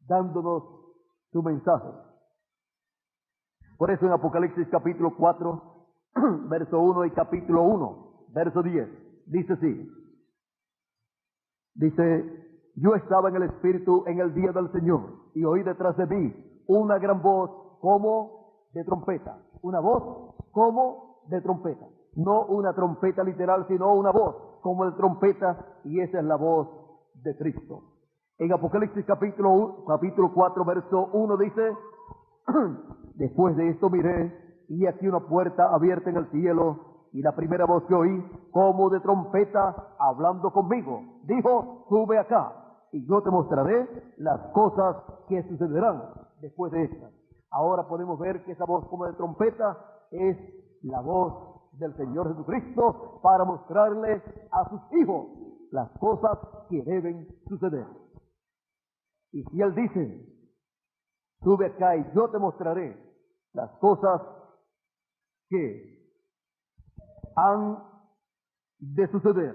dándonos su mensaje. Por eso en Apocalipsis capítulo 4, verso 1 y capítulo 1, verso 10, dice así. Dice, yo estaba en el Espíritu en el día del Señor y oí detrás de mí una gran voz como de trompeta. Una voz como de trompeta. No una trompeta literal, sino una voz como de trompeta, y esa es la voz de Cristo. En Apocalipsis capítulo 4, verso 1 dice, después de esto miré, y aquí una puerta abierta en el cielo, y la primera voz que oí, como de trompeta, hablando conmigo, dijo, sube acá, y yo te mostraré las cosas que sucederán después de estas. Ahora podemos ver que esa voz como de trompeta es la voz del Señor Jesucristo para mostrarle a sus hijos las cosas que deben suceder. Y si Él dice, sube acá y yo te mostraré las cosas que han de suceder,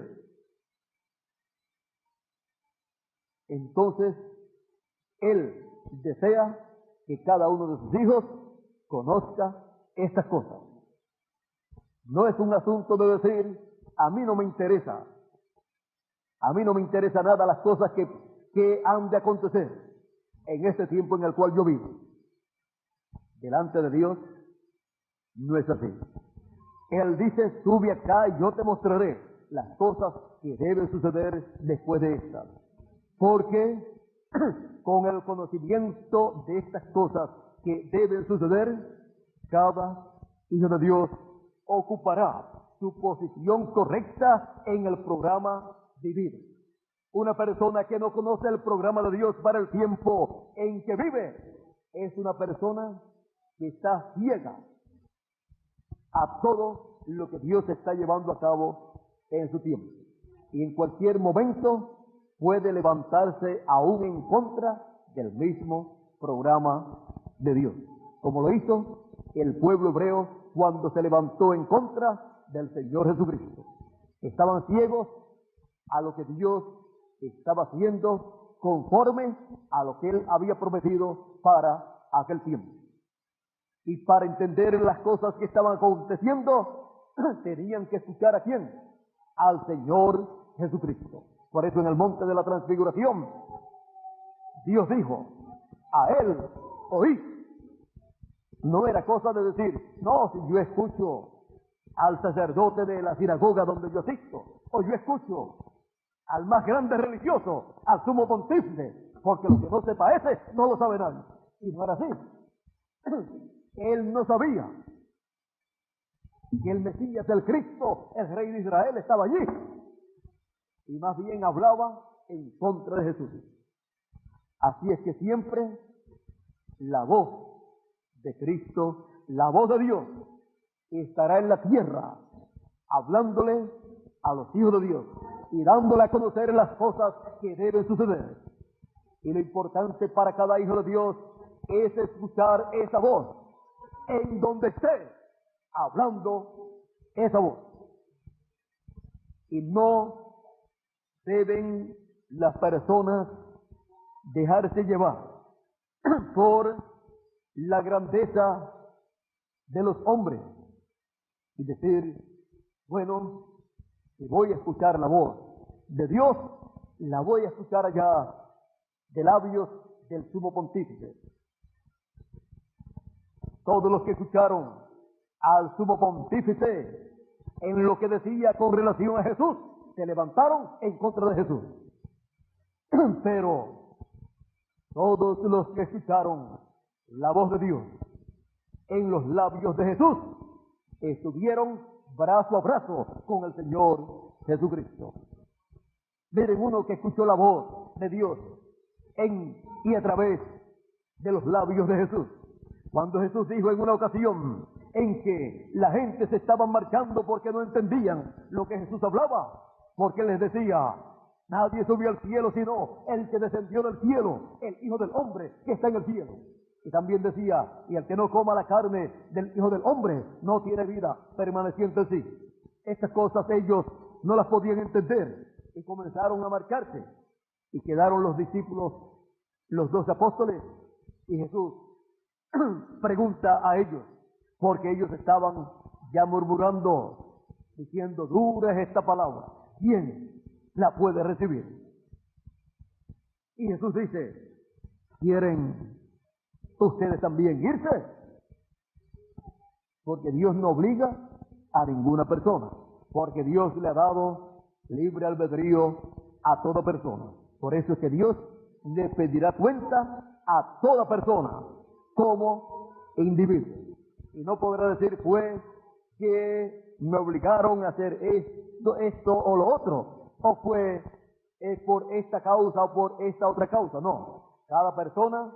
entonces Él desea que cada uno de sus hijos conozca estas cosas. No es un asunto de decir, a mí no me interesa nada las cosas que han de acontecer en este tiempo en el cual yo vivo. Delante de Dios no es así. Él dice, sube acá y yo te mostraré las cosas que deben suceder después de estas. Porque con el conocimiento de estas cosas que deben suceder, cada hijo de Dios ocupará su posición correcta en el programa divino. Una persona que no conoce el programa de Dios para el tiempo en que vive es una persona que está ciega a todo lo que Dios está llevando a cabo en su tiempo. Y en cualquier momento puede levantarse aún en contra del mismo programa de Dios, como lo hizo el pueblo hebreo cuando se levantó en contra del Señor Jesucristo. Estaban ciegos a lo que Dios estaba haciendo conforme a lo que Él había prometido para aquel tiempo. Y para entender las cosas que estaban aconteciendo, tenían que escuchar ¿a quién? Al Señor Jesucristo. Por eso en el monte de la transfiguración, Dios dijo, a Él oí. No era cosa de decir, no, si yo escucho al sacerdote de la sinagoga donde yo asisto, o yo escucho al más grande religioso, al sumo pontífice, porque lo que no sepa ese, no lo sabe nadie. Y no era así. Él no sabía que el Mesías, el Cristo, el Rey de Israel, estaba allí. Y más bien hablaba en contra de Jesús. Así es que siempre la voz de Cristo, la voz de Dios, estará en la tierra, hablándole a los hijos de Dios y dándole a conocer las cosas que deben suceder. Y lo importante para cada hijo de Dios es escuchar esa voz en donde esté hablando esa voz. Y no deben las personas dejarse llevar por la grandeza de los hombres y decir, bueno, si voy a escuchar la voz de Dios, la voy a escuchar allá de labios del sumo pontífice. Todos los que escucharon al sumo pontífice en lo que decía con relación a Jesús, se levantaron en contra de Jesús. Pero todos los que escucharon la voz de Dios en los labios de Jesús estuvieron brazo a brazo con el Señor Jesucristo. Miren, uno que escuchó la voz de Dios en y a través de los labios de Jesús. Cuando Jesús dijo en una ocasión en que la gente se estaba marchando porque no entendían lo que Jesús hablaba, porque les decía: nadie subió al cielo sino el que descendió del cielo, el Hijo del Hombre que está en el cielo. Y también decía: y el que no coma la carne del Hijo del Hombre no tiene vida permaneciente en sí. Estas cosas ellos no las podían entender y comenzaron a marcharse. Y quedaron los discípulos, los 12 apóstoles, y Jesús pregunta a ellos, porque ellos estaban ya murmurando, diciendo: dura es esta palabra, ¿quién la puede recibir? Y Jesús dice: ¿quieren ustedes también irse? Porque Dios no obliga a ninguna persona, porque Dios le ha dado libre albedrío a toda persona. Por eso es que Dios le pedirá cuenta a toda persona como individuo. Y no podrá decir: pues que me obligaron a hacer esto o lo otro, o fue por esta causa o por esta otra causa. No, cada persona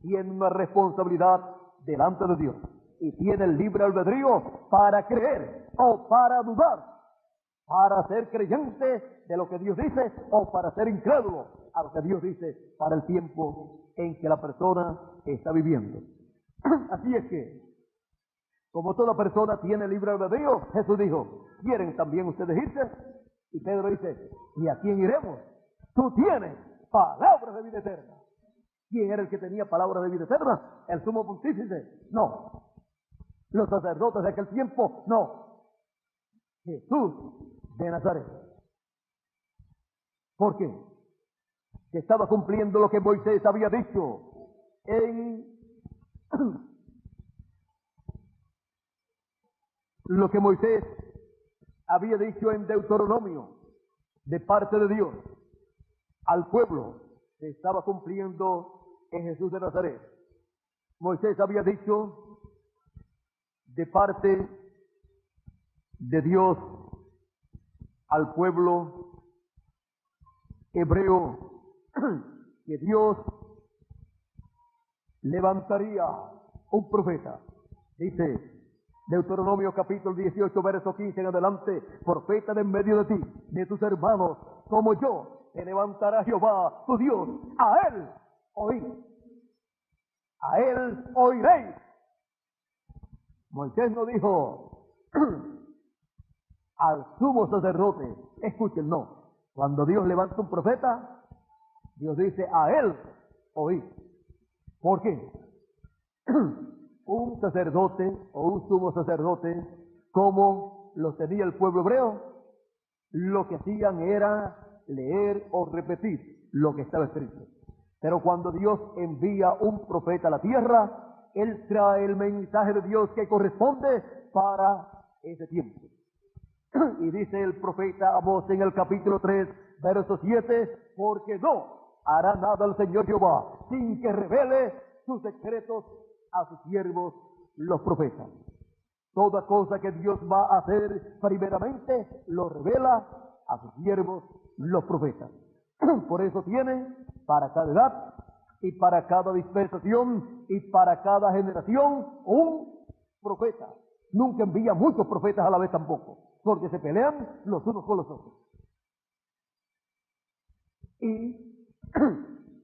tiene una responsabilidad delante de Dios y tiene el libre albedrío para creer o para dudar, para ser creyente de lo que Dios dice o para ser incrédulo a lo que Dios dice para el tiempo en que la persona está viviendo. Así es que, como toda persona tiene libre albedrío, Jesús dijo: ¿quieren también ustedes irse? Y Pedro dice: ¿y a quién iremos? Tú tienes palabras de vida eterna. ¿Quién era el que tenía palabras de vida eterna? ¿El sumo pontífice? No. ¿Los sacerdotes de aquel tiempo? No. Jesús de Nazaret. ¿Por qué? Que estaba cumpliendo lo que Moisés había dicho en lo que Moisés había dicho en Deuteronomio de parte de Dios al pueblo. Se estaba cumpliendo en Jesús de Nazaret. Moisés había dicho de parte de Dios al pueblo hebreo que Dios levantaría un profeta. Dice Deuteronomio capítulo 18, verso 15 en adelante: profeta de en medio de ti, de tus hermanos, como yo, te levantará Jehová tu Dios. A él oí, a él oiréis. Moisés no dijo al sumo sacerdote. Escuchen, no. Cuando Dios levanta un profeta, Dios dice: a él oí. ¿Por qué? Un sacerdote o un sumo sacerdote, como lo tenía el pueblo hebreo, lo que hacían era leer o repetir lo que estaba escrito. Pero cuando Dios envía un profeta a la tierra, él trae el mensaje de Dios que corresponde para ese tiempo. Y dice el profeta Amós en el capítulo 3, verso 7: porque no hará nada el Señor Jehová sin que revele sus secretos a sus siervos los profetas. Toda cosa que Dios va a hacer primeramente lo revela a sus siervos los profetas. Por eso tiene para cada edad y para cada dispensación y para cada generación un profeta. Nunca envía muchos profetas a la vez tampoco, porque se pelean los unos con los otros. Y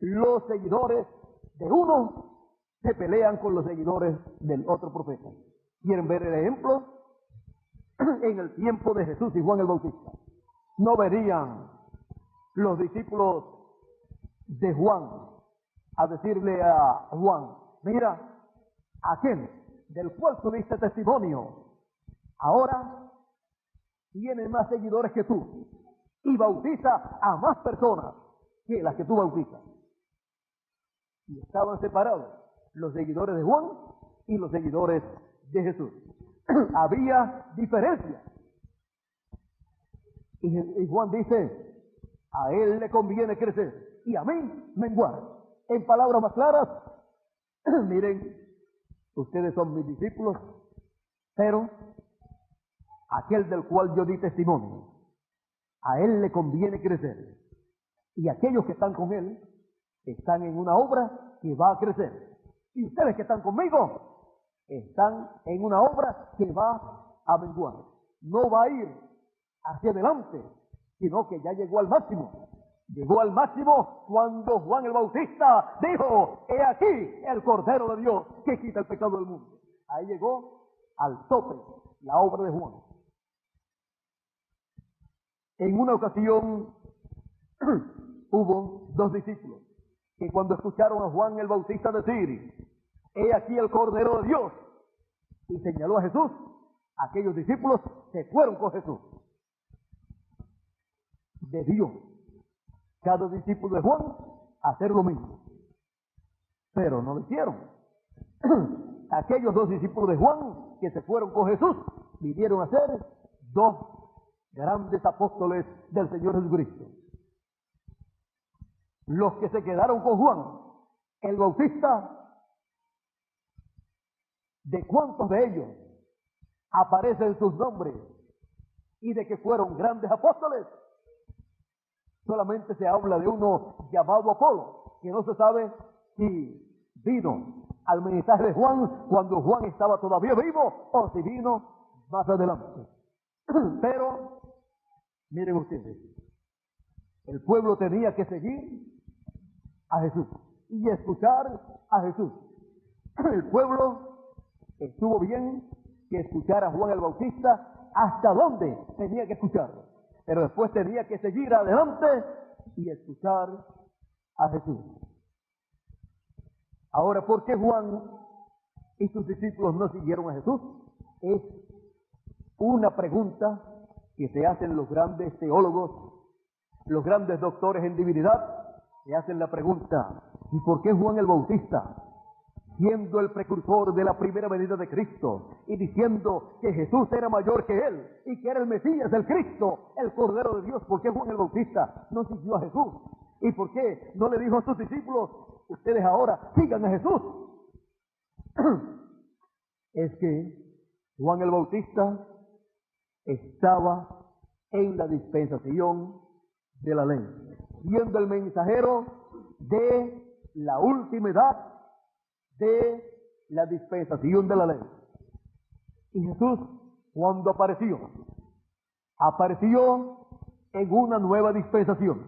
los seguidores de uno se pelean con los seguidores del otro profeta. ¿Quieren ver el ejemplo? En el tiempo de Jesús y Juan el Bautista, no verían los discípulos de Juan a decirle a Juan: mira, aquel del cual tuviste testimonio, ahora tiene más seguidores que tú y bautiza a más personas que las que tú bautizas. Y estaban separados los seguidores de Juan y los seguidores de Jesús. Había diferencias. Y Juan dice, a él le conviene crecer y a mí menguar. En palabras más claras, miren, ustedes son mis discípulos, pero aquel del cual yo di testimonio, a él le conviene crecer. Y aquellos que están con él están en una obra que va a crecer. Y ustedes que están conmigo están en una obra que va a menguar. No va a ir hacia adelante, sino que ya llegó al máximo. Llegó al máximo cuando Juan el Bautista dijo, he aquí el Cordero de Dios que quita el pecado del mundo. Ahí llegó al tope la obra de Juan. En una ocasión hubo dos discípulos que cuando escucharon a Juan el Bautista decir, he aquí el Cordero de Dios, y señaló a Jesús, aquellos discípulos se fueron con Jesús. Debió cada discípulo de Juan hacer lo mismo, pero no lo hicieron. Aquellos dos discípulos de Juan que se fueron con Jesús vinieron a ser dos grandes apóstoles del Señor Jesucristo. Los que se quedaron con Juan el Bautista, ¿de cuántos de ellos aparecen sus nombres y de que fueron grandes apóstoles? Solamente se habla de uno llamado Apolo, que no se sabe si vino al mensaje de Juan cuando Juan estaba todavía vivo o si vino más adelante. Pero, miren ustedes, el pueblo tenía que seguir a Jesús y escuchar a Jesús. El pueblo estuvo bien que escuchara a Juan el Bautista hasta donde tenía que escucharlo, pero después tenía que seguir adelante y escuchar a Jesús. Ahora, ¿por qué Juan y sus discípulos no siguieron a Jesús? Es una pregunta que se hacen los grandes teólogos, los grandes doctores en divinidad, se hacen la pregunta, ¿y por qué Juan el Bautista, siendo el precursor de la primera venida de Cristo y diciendo que Jesús era mayor que él y que era el Mesías, el Cristo, el Cordero de Dios, ¿por qué Juan el Bautista no siguió a Jesús? ¿Y por qué no le dijo a sus discípulos, ustedes ahora sigan a Jesús? Es que Juan el Bautista estaba en la dispensación de la ley, siendo el mensajero de la última edad de la dispensación de la ley. Y Jesús, cuando apareció en una nueva dispensación,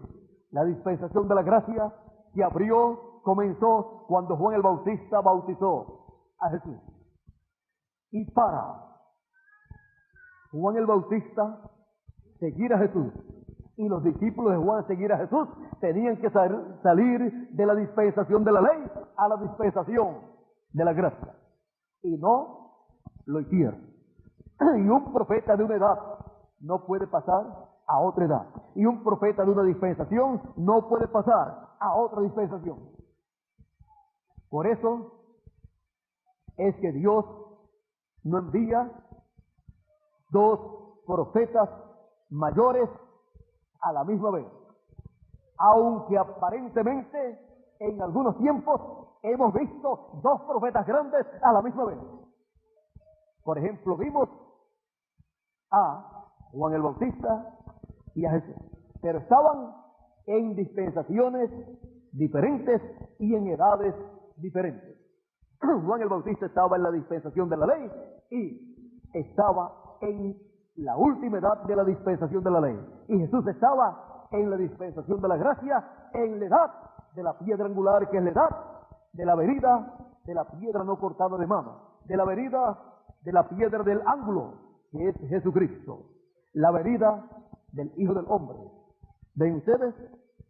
la dispensación de la gracia que comenzó cuando Juan el Bautista bautizó a Jesús. Y para Juan el Bautista seguir a Jesús y los discípulos de Juan seguir a Jesús, tenían que salir de la dispensación de la ley a la dispensación de la gracia. Y no lo hicieron. Y un profeta de una edad no puede pasar a otra edad. Y un profeta de una dispensación no puede pasar a otra dispensación. Por eso es que Dios no envía dos profetas mayores a la misma vez, aunque aparentemente en algunos tiempos hemos visto dos profetas grandes a la misma vez. Por ejemplo, vimos a Juan el Bautista y a Jesús, pero estaban en dispensaciones diferentes y en edades diferentes. Juan el Bautista estaba en la dispensación de la ley y estaba en la última edad de la dispensación de la ley. Y Jesús estaba en la dispensación de la gracia, en la edad de la piedra angular, que es la edad de la verida de la piedra no cortada de mano, de la verida de la piedra del ángulo, que es Jesucristo, la verida del Hijo del Hombre. ¿Ven ustedes?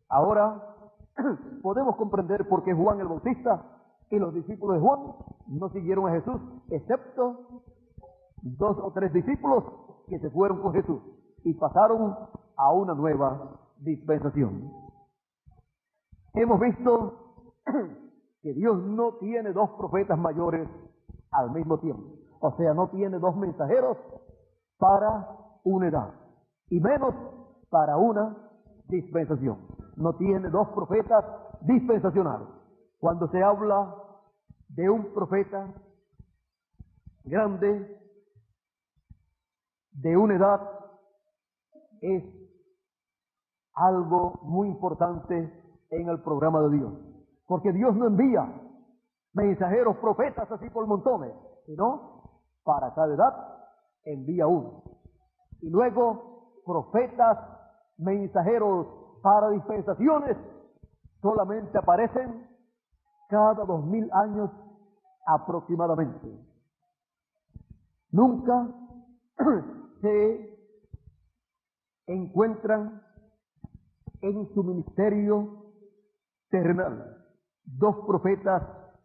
Ahora podemos comprender por qué Juan el Bautista y los discípulos de Juan no siguieron a Jesús, excepto dos o tres discípulos que se fueron con Jesús y pasaron a una nueva dispensación. Hemos visto que Dios no tiene dos profetas mayores al mismo tiempo. O sea, no tiene dos mensajeros para una edad, y menos para una dispensación. No tiene dos profetas dispensacionales. Cuando se habla de un profeta grande, de una edad, es algo muy importante en el programa de Dios. Porque Dios no envía mensajeros profetas así por montones, sino para cada edad envía uno. Y luego profetas, mensajeros para dispensaciones, solamente aparecen cada 2000 años aproximadamente. Nunca se encuentran en su ministerio terrenal dos profetas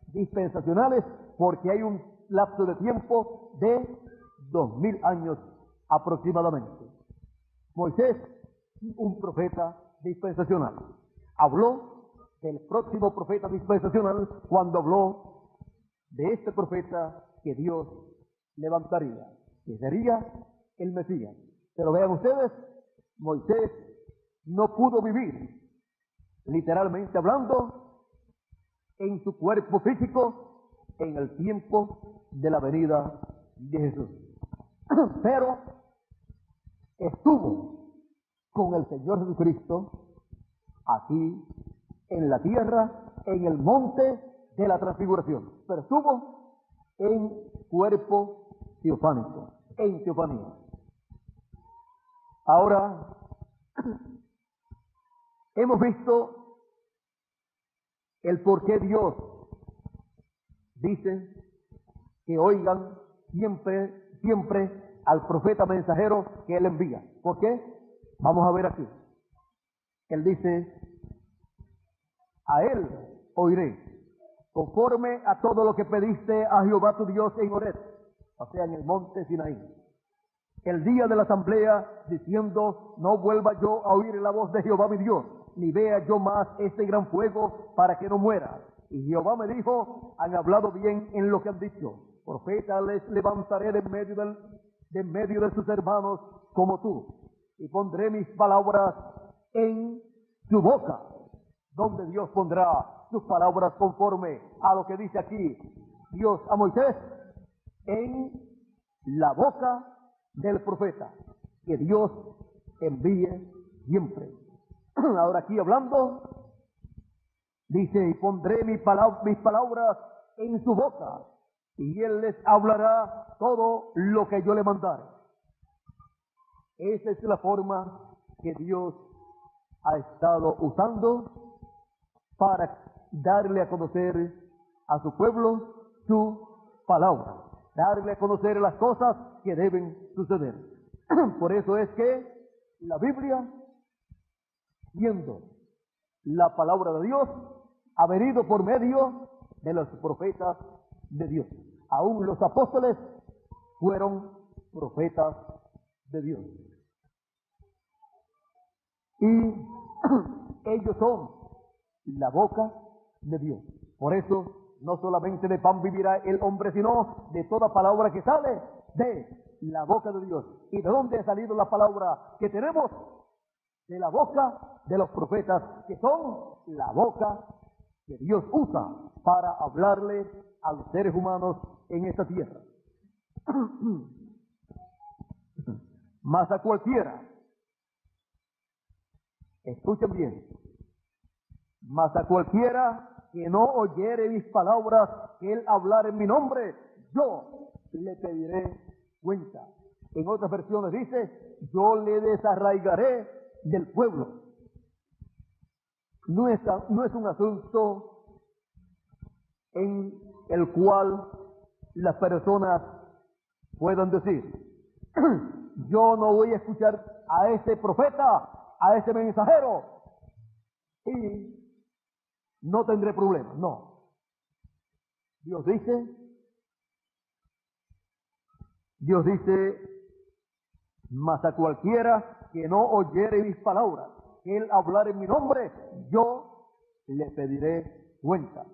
dispensacionales, porque hay un lapso de tiempo de 2000 años aproximadamente. Moisés, un profeta dispensacional, habló del próximo profeta dispensacional cuando habló de este profeta que Dios levantaría, que sería el Mesías. Pero vean ustedes, Moisés no pudo vivir, literalmente hablando, en su cuerpo físico en el tiempo de la venida de Jesús. Pero estuvo con el Señor Jesucristo aquí en la tierra, en el monte de la transfiguración. Pero estuvo en cuerpo teofánico, en teofanía. Ahora, hemos visto el por qué Dios dice que oigan siempre al profeta mensajero que Él envía. ¿Por qué? Vamos a ver aquí. Él dice, a Él oiré, conforme a todo lo que pediste a Jehová tu Dios en Horeb, o sea, en el monte Sinaí, el día de la asamblea, diciendo, no vuelva yo a oír la voz de Jehová mi Dios, ni vea yo más este gran fuego para que no muera. Y Jehová me dijo, han hablado bien en lo que han dicho, profeta les levantaré de medio de sus hermanos como tú, y pondré mis palabras en su boca, donde Dios pondrá sus palabras conforme a lo que dice aquí Dios a Moisés, en la boca del profeta, que Dios envíe siempre. Ahora aquí hablando, dice, y pondré mis palabras en su boca, y Él les hablará todo lo que yo le mandare. Esa es la forma que Dios ha estado usando para darle a conocer a su pueblo su palabra, darle a conocer las cosas que deben suceder. Por eso es que la Biblia, siendo la palabra de Dios, ha venido por medio de los profetas de Dios. Aún los apóstoles fueron profetas de Dios. Y ellos son la boca de Dios. Por eso, no solamente de pan vivirá el hombre, sino de toda palabra que sale de la boca de Dios. ¿Y de dónde ha salido la palabra que tenemos? De la boca de los profetas, que son la boca que Dios usa para hablarle a los seres humanos en esta tierra. Mas a cualquiera, escuchen bien, mas a cualquiera que no oyere mis palabras, que él hablar en mi nombre, yo le pediré cuenta. En otras versiones dice, yo le desarraigaré del pueblo. No es un asunto en el cual las personas puedan decir, yo no voy a escuchar a ese profeta, a ese mensajero, y no tendré problemas. No. Dios dice, mas a cualquiera que no oyere mis palabras, que él hablar en mi nombre, yo le pediré cuenta.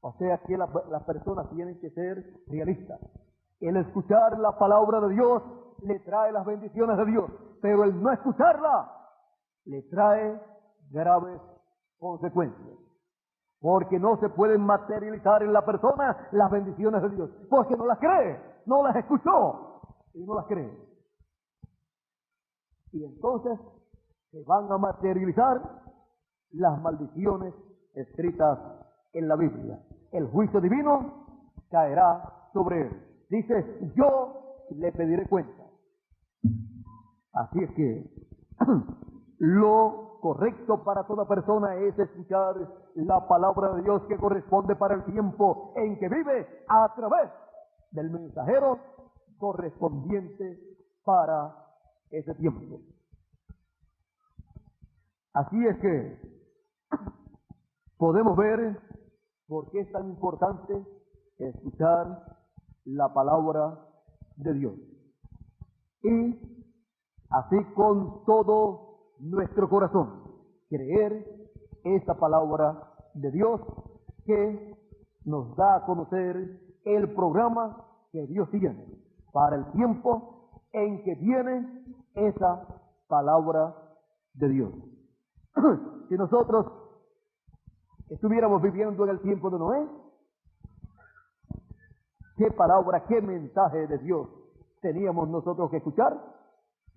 O sea que las personas tienen que ser realistas. El escuchar la palabra de Dios le trae las bendiciones de Dios, pero el no escucharla le trae graves consecuencias. Porque no se pueden materializar en la persona las bendiciones de Dios. Porque no las cree, no las escuchó y no las cree. Y entonces se van a materializar las maldiciones escritas en la Biblia. El juicio divino caerá sobre él. Dice, yo le pediré cuenta. Así es que lo correcto para toda persona es escuchar la palabra de Dios que corresponde para el tiempo en que vive a través del mensajero correspondiente para ese tiempo. Así es que podemos ver por qué es tan importante escuchar la palabra de Dios. Y así con todo nuestro corazón, creer esta palabra de Dios que nos da a conocer el programa que Dios tiene para el tiempo en que viene esa palabra de Dios. Si nosotros estuviéramos viviendo en el tiempo de Noé, ¿qué palabra, qué mensaje de Dios teníamos nosotros que escuchar?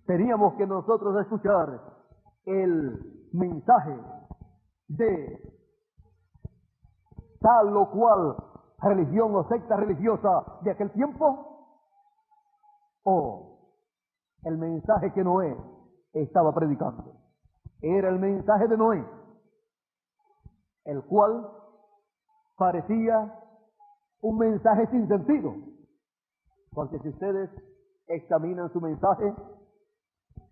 Teníamos que nosotros escuchar el mensaje de tal o cual religión o secta religiosa de aquel tiempo, o el mensaje que Noé estaba predicando. Era el mensaje de Noé, el cual parecía un mensaje sin sentido, porque si ustedes examinan su mensaje,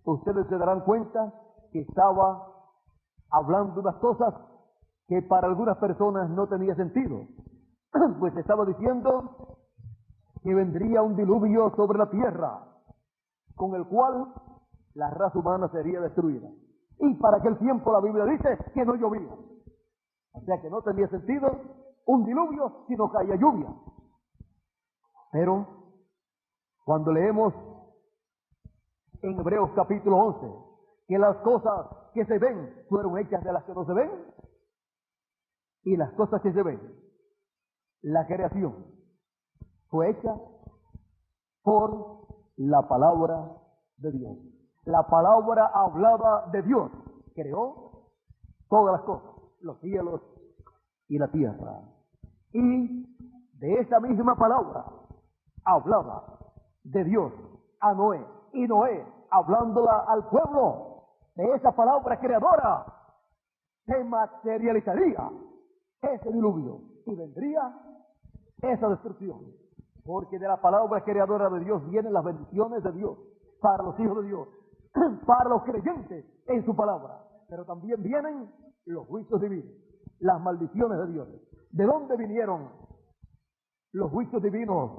ustedes se darán cuenta que estaba hablando unas cosas que para algunas personas no tenía sentido. Pues estaba diciendo que vendría un diluvio sobre la tierra, con el cual la raza humana sería destruida. Y para aquel tiempo la Biblia dice que no llovía. O sea que no tenía sentido un diluvio si no caía lluvia. Pero cuando leemos en Hebreos capítulo 11 que las cosas que se ven fueron hechas de las que no se ven, y las cosas que se ven, la creación, fue hecha por la palabra de Dios. La palabra hablada de Dios creó todas las cosas, los cielos y la tierra. Y de esa misma palabra hablada de Dios a Noé, y Noé hablándola al pueblo, de esa palabra creadora se materializaría ese diluvio y vendría esa destrucción. Porque de la palabra creadora de Dios vienen las bendiciones de Dios para los hijos de Dios, para los creyentes en su palabra. Pero también vienen los juicios divinos, las maldiciones de Dios. ¿De dónde vinieron los juicios divinos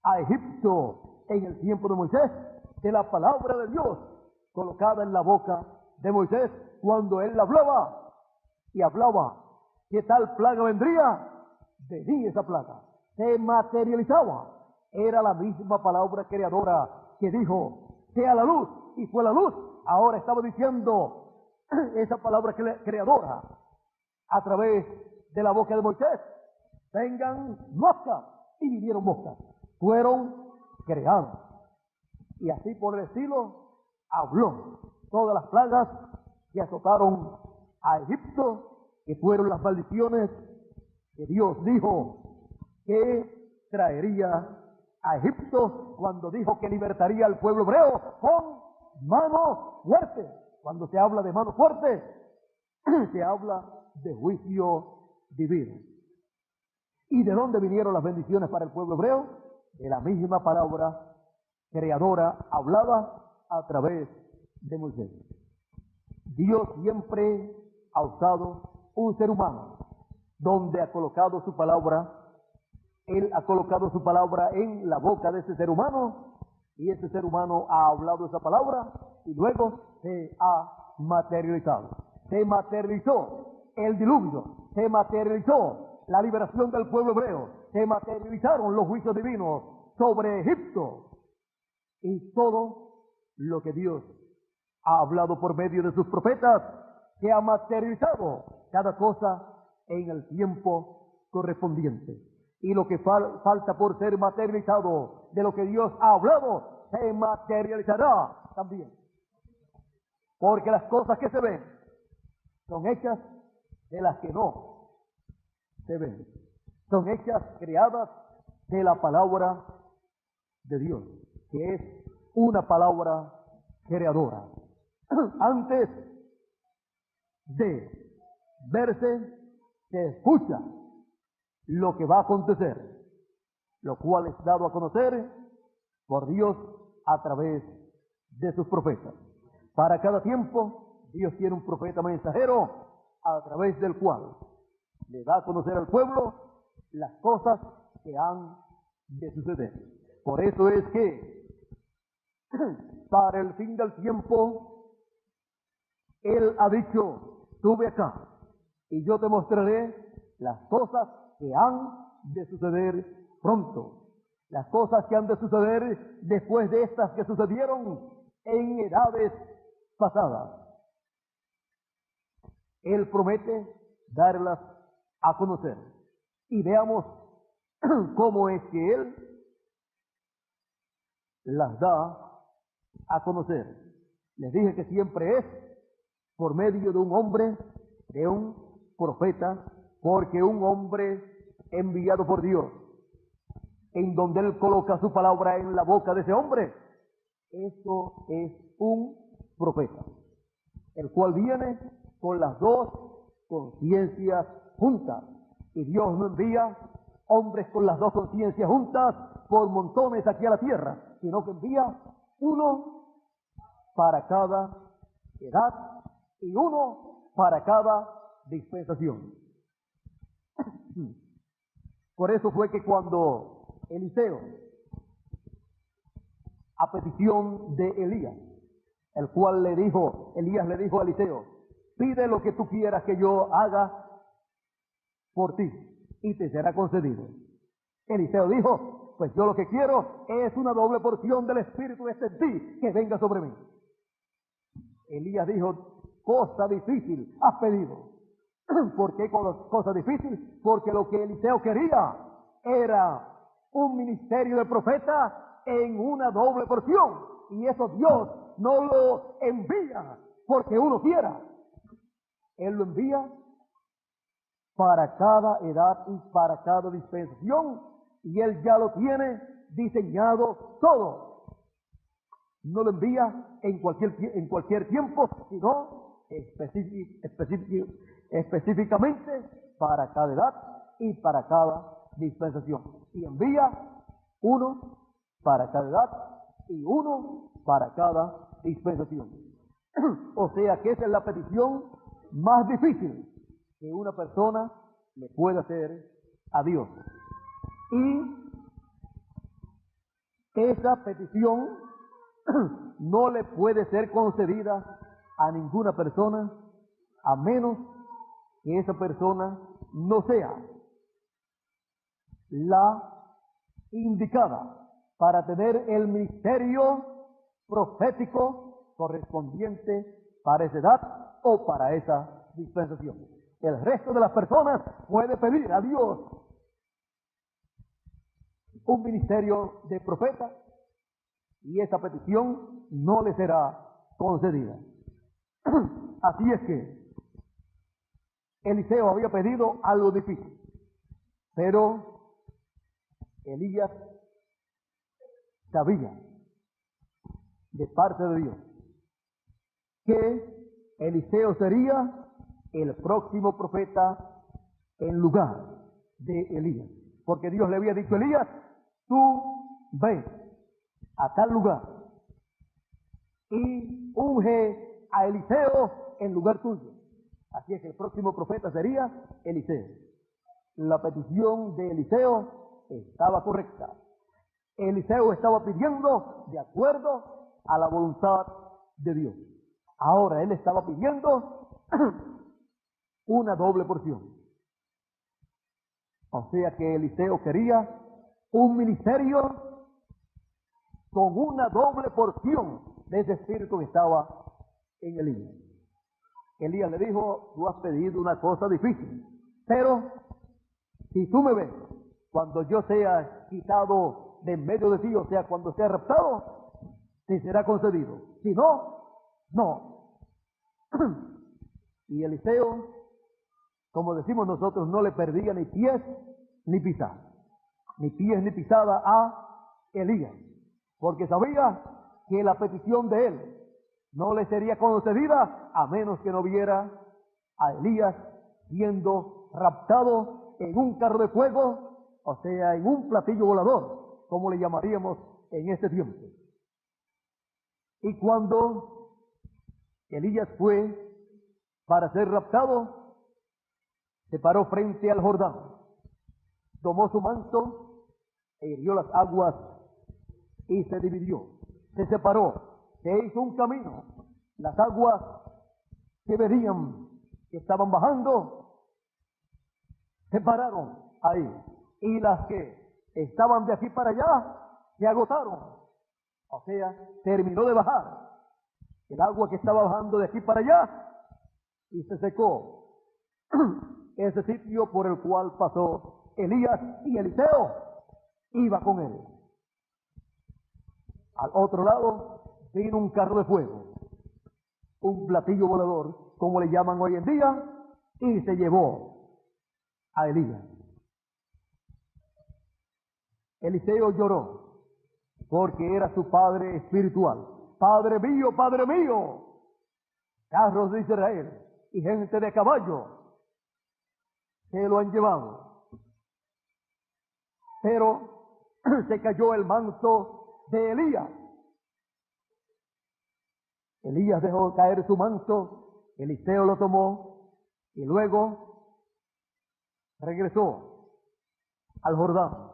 a Egipto en el tiempo de Moisés? De la palabra de Dios colocada en la boca de Moisés cuando él hablaba y hablaba que tal plaga vendría. Venía esa plaga, se materializaba. Era la misma palabra creadora que dijo sea la luz, y fue la luz. Ahora estaba diciendo esa palabra creadora a través de la boca de Moisés: vengan moscas, y vinieron moscas, fueron creadas. Y así por el estilo habló todas las plagas que azotaron a Egipto, que fueron las maldiciones que Dios dijo que traería a Egipto cuando dijo que libertaría al pueblo hebreo con mano fuerte. Cuando se habla de mano fuerte, se habla de juicio divino. ¿Y de dónde vinieron las bendiciones para el pueblo hebreo? De la misma palabra creadora hablada a través de Moisés. Dios siempre ha usado un ser humano donde ha colocado su palabra. Él ha colocado su palabra en la boca de ese ser humano, y ese ser humano ha hablado esa palabra y luego se ha materializado. Se materializó el diluvio, se materializó la liberación del pueblo hebreo, se materializaron los juicios divinos sobre Egipto y todo lo que Dios ha hablado por medio de sus profetas, que ha materializado cada cosa en el tiempo correspondiente. Y lo que falta por ser materializado de lo que Dios ha hablado, se materializará también. Porque las cosas que se ven son hechas de las que no se ven. Son hechas, creadas de la palabra de Dios, que es una palabra creadora. Antes de verse, se escucha lo que va a acontecer, lo cual es dado a conocer por Dios a través de sus profetas. Para cada tiempo, Dios tiene un profeta mensajero a través del cual le da a conocer al pueblo las cosas que han de suceder. Por eso es que para el fin del tiempo, Él ha dicho: sube acá y yo te mostraré las cosas que han de suceder pronto, las cosas que han de suceder después de estas que sucedieron en edades pasadas. Él promete darlas a conocer. Y veamos cómo es que Él las da a conocer. Les dije que siempre es por medio de un hombre, de un profeta, porque un hombre enviado por Dios, en donde Él coloca su palabra en la boca de ese hombre, eso es un profeta, el cual viene con las dos conciencias juntas. Y Dios no envía hombres con las dos conciencias juntas por montones aquí a la tierra, sino que envía uno para cada edad y uno para cada dispensación. Por eso fue que cuando Eliseo, a petición de Elías, el cual Elías le dijo a Eliseo: pide lo que tú quieras que yo haga por ti y te será concedido. Eliseo dijo: pues yo lo que quiero es una doble porción del Espíritu de ti que venga sobre mí. Elías dijo: cosa difícil has pedido. ¿Por qué cosa difícil? Porque lo que Eliseo quería era un ministerio de profeta en una doble porción. Y eso Dios no lo envía porque uno quiera. Él lo envía para cada edad y para cada dispensación. Y Él ya lo tiene diseñado todo. No lo envía en cualquier tiempo, sino específicamente para cada edad y para cada dispensación. Y envía uno para cada edad y uno para cada dispensación. O sea que esa es la petición más difícil que una persona le puede hacer a Dios. Y esa petición no le puede ser concedida a ninguna persona a menos que esa persona no sea la indicada para tener el ministerio profético correspondiente para esa edad o para esa dispensación. El resto de las personas puede pedir a Dios un ministerio de profeta y esa petición no le será concedida. Así es que Eliseo había pedido algo difícil, pero Elías sabía de parte de Dios que Eliseo sería el próximo profeta en lugar de Elías, porque Dios le había dicho a Elías: tú ve a tal lugar y unge a Eliseo en lugar tuyo. Así es que el próximo profeta sería Eliseo. La petición de Eliseo estaba correcta. Eliseo estaba pidiendo de acuerdo a la voluntad de Dios. Ahora él estaba pidiendo una doble porción. O sea que Eliseo quería un ministerio con una doble porción de ese espíritu que estaba en Elías. Elías le dijo, tú has pedido una cosa difícil, pero si tú me ves, cuando yo sea quitado de en medio de ti, o sea, cuando sea raptado, te será concedido. Si no, no. Y Eliseo, como decimos nosotros, no le perdía ni pies ni pisada, ni pies ni pisada a Elías, porque sabía que la petición de él no le sería concedida a menos que no viera a Elías siendo raptado en un carro de fuego, o sea, en un platillo volador, como le llamaríamos en este tiempo. Y cuando Elías fue para ser raptado, se paró frente al Jordán, tomó su manto e hirió las aguas y se dividió, se separó, se hizo un camino. Las aguas que venían, que estaban bajando, se pararon ahí, y las que estaban de aquí para allá se agotaron, o sea, terminó de bajar el agua que estaba bajando de aquí para allá y se secó ese sitio por el cual pasó Elías, y Eliseo iba con él. Al otro lado vino un carro de fuego, un platillo volador, como le llaman hoy en día, y se llevó a Elías. Eliseo lloró porque era su padre espiritual. Padre mío, carros de Israel y gente de caballo se lo han llevado. Pero se cayó el manto de Elías. Elías dejó caer su manto, Eliseo lo tomó y luego regresó al Jordán.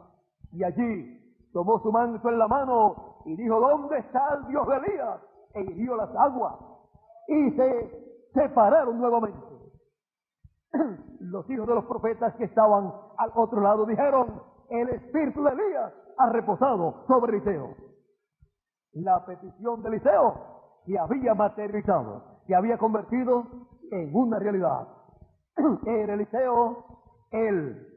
Y allí tomó su manto en la mano y dijo, ¿dónde está el Dios de Elías? E hirió las aguas y se separaron nuevamente. Los hijos de los profetas que estaban al otro lado dijeron, el espíritu de Elías ha reposado sobre Eliseo. La petición de Eliseo se había materializado, se había convertido en una realidad. Era Eliseo el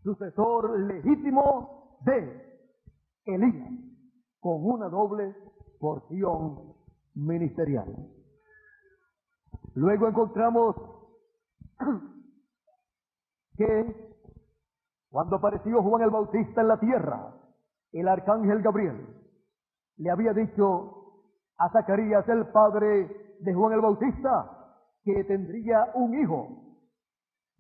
sucesor legítimo de Elías, con una doble porción ministerial. Luego encontramos que cuando apareció Juan el Bautista en la tierra, el arcángel Gabriel le había dicho a Zacarías, el padre de Juan el Bautista, que tendría un hijo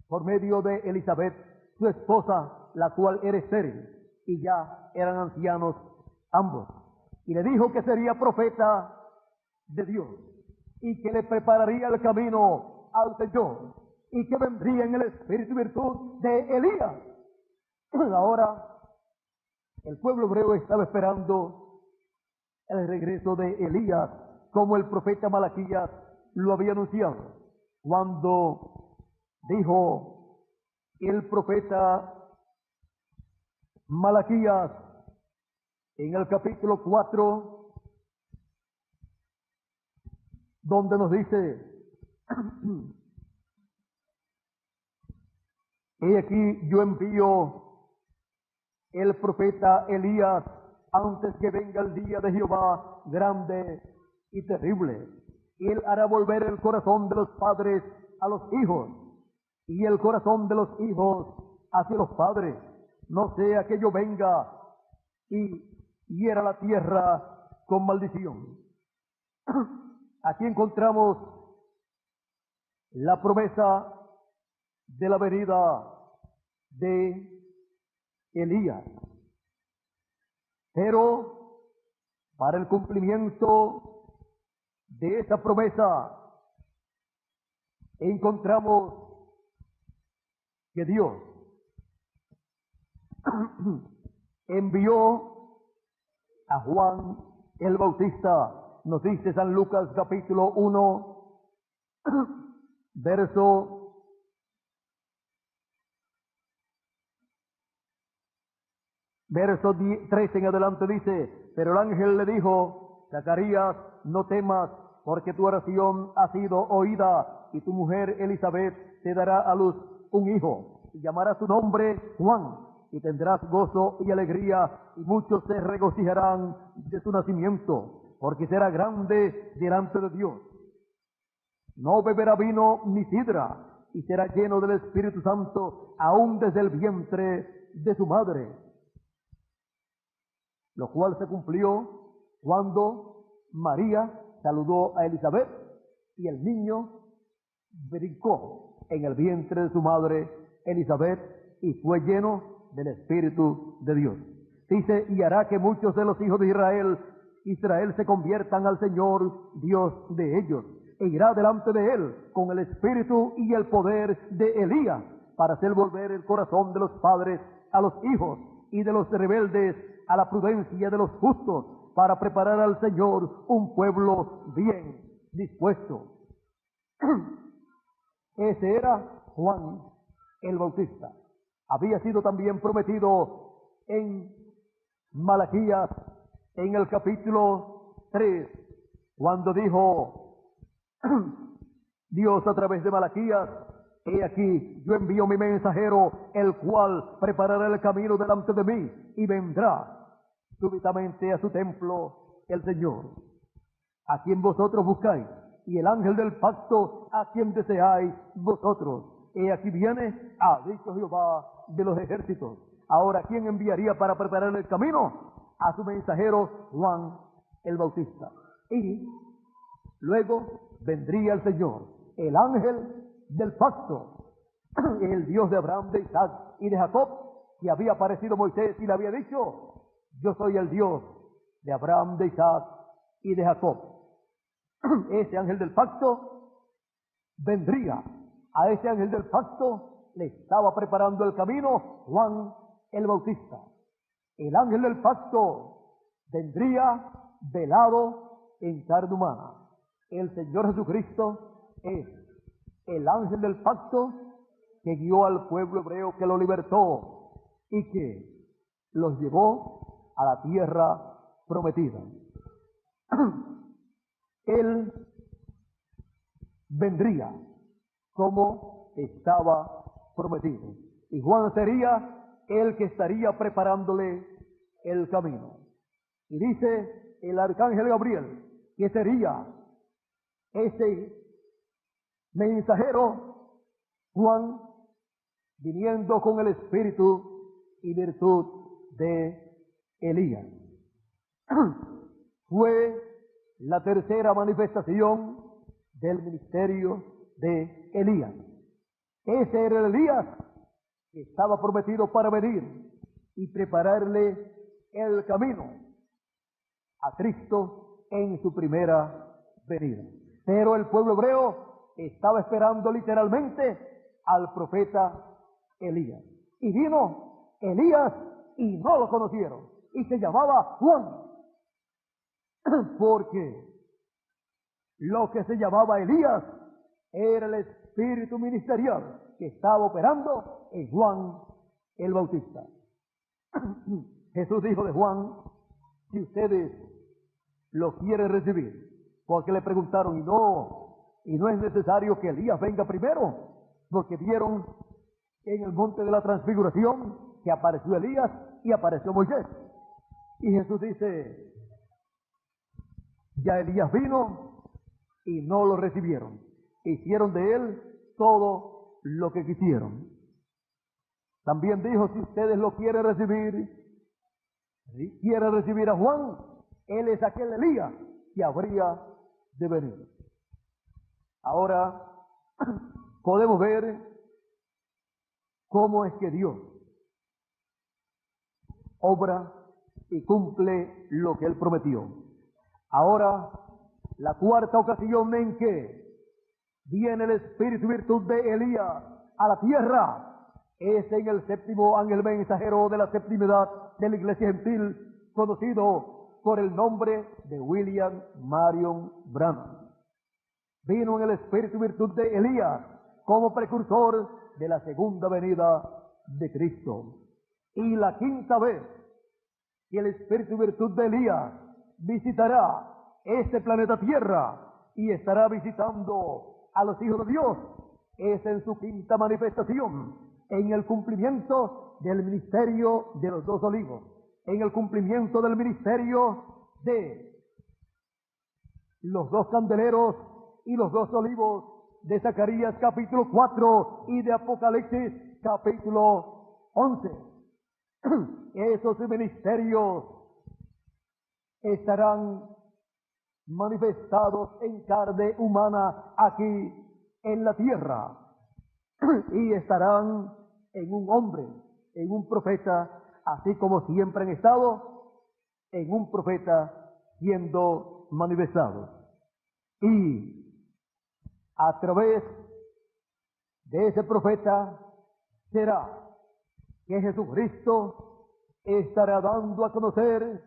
por medio de Elizabeth, su esposa, la cual era estéril, y ya eran ancianos ambos. Y le dijo que sería profeta de Dios, y que le prepararía el camino al Señor, y que vendría en el espíritu y virtud de Elías. Ahora, el pueblo hebreo estaba esperando el regreso de Elías, como el profeta Malaquías lo había anunciado, cuando dijo el profeta Malaquías en el capítulo 4, donde nos dice, he aquí yo envío el profeta Elías antes que venga el día de Jehová grande y terrible. Él hará volver el corazón de los padres a los hijos y el corazón de los hijos hacia los padres, no sea que yo venga y hiera la tierra con maldición. Aquí encontramos la promesa de la venida de Elías. Pero para el cumplimiento de esa promesa encontramos que Dios envió a Juan el Bautista. Nos dice San Lucas capítulo 1, verso 13 en adelante dice, pero el ángel le dijo, Zacarías, no temas porque tu oración ha sido oída, y tu mujer Elizabeth te dará a luz un hijo, y llamará su nombre Juan, y tendrás gozo y alegría, y muchos se regocijarán de su nacimiento, porque será grande delante de Dios. No beberá vino ni sidra, y será lleno del Espíritu Santo, aún desde el vientre de su madre. Lo cual se cumplió cuando María saludó a Elizabeth, y el niño brincó en el vientre de su madre Elizabeth, y fue lleno del Espíritu de Dios. Dice, y hará que muchos de los hijos de Israel se conviertan al Señor Dios de ellos, e irá delante de él con el espíritu y el poder de Elías, para hacer volver el corazón de los padres a los hijos, y de los rebeldes a la prudencia de los justos, para preparar al Señor un pueblo bien dispuesto. Ese era Juan el Bautista. Había sido también prometido en Malaquías, en el capítulo 3, cuando dijo Dios a través de Malaquías, he aquí, yo envío mi mensajero, el cual preparará el camino delante de mí, y vendrá súbitamente a su templo el Señor, a quien vosotros buscáis, y el ángel del pacto, a quien deseáis vosotros. He aquí viene, ha dicho Jehová de los ejércitos. Ahora, ¿quién enviaría para preparar el camino? A su mensajero Juan el Bautista. Y luego vendría el Señor, el ángel del pacto, el Dios de Abraham, de Isaac y de Jacob, que había aparecido a Moisés y le había dicho, yo soy el Dios de Abraham, de Isaac y de Jacob. Ese ángel del pacto vendría. A ese ángel del pacto le estaba preparando el camino Juan el Bautista. El ángel del pacto vendría velado en carne humana. El Señor Jesucristo es el ángel del pacto que guió al pueblo hebreo, que lo libertó y que los llevó a la tierra prometida. Él vendría como estaba prometido, y Juan sería el que estaría preparándole el camino. Y dice el arcángel Gabriel que sería ese mensajero Juan, viniendo con el espíritu y virtud de Elías. Fue la tercera manifestación del ministerio de Elías. Ese era el Elías que estaba prometido para venir y prepararle el camino a Cristo en su primera venida. Pero el pueblo hebreo estaba esperando literalmente al profeta Elías. Y vino Elías y no lo conocieron. Y se llamaba Juan. Porque lo que se llamaba Elías era el espíritu ministerial que estaba operando en Juan el Bautista. Jesús dijo de Juan, si ustedes lo quieren recibir, porque le preguntaron, y no es necesario que Elías venga primero, porque vieron en el monte de la transfiguración que apareció Elías y apareció Moisés. Y Jesús dice, ya Elías vino y no lo recibieron. Hicieron de él todo lo que quisieron. También dijo, si ustedes lo quieren recibir a Juan, él es aquel Elías que habría de venir. Ahora podemos ver cómo es que Dios obra y cumple lo que él prometió. Ahora, la cuarta ocasión en que viene el espíritu y virtud de Elías a la tierra es en el séptimo ángel mensajero de la séptima edad de la iglesia gentil, conocido por el nombre de William Marion Branham. Vino en el espíritu y virtud de Elías como precursor de la segunda venida de Cristo. Y la quinta vez que el espíritu y virtud de Elías visitará este planeta Tierra y estará visitando a los hijos de Dios. Es en su quinta manifestación, en el cumplimiento del ministerio de los dos olivos, en el cumplimiento del ministerio de los dos candeleros y los dos olivos de Zacarías capítulo 4 y de Apocalipsis capítulo 11. Esos ministerios estarán manifestados en carne humana aquí en la tierra y estarán en un hombre, en un profeta, así como siempre han estado en un profeta siendo manifestados. Y a través de ese profeta será que Jesucristo estará dando a conocer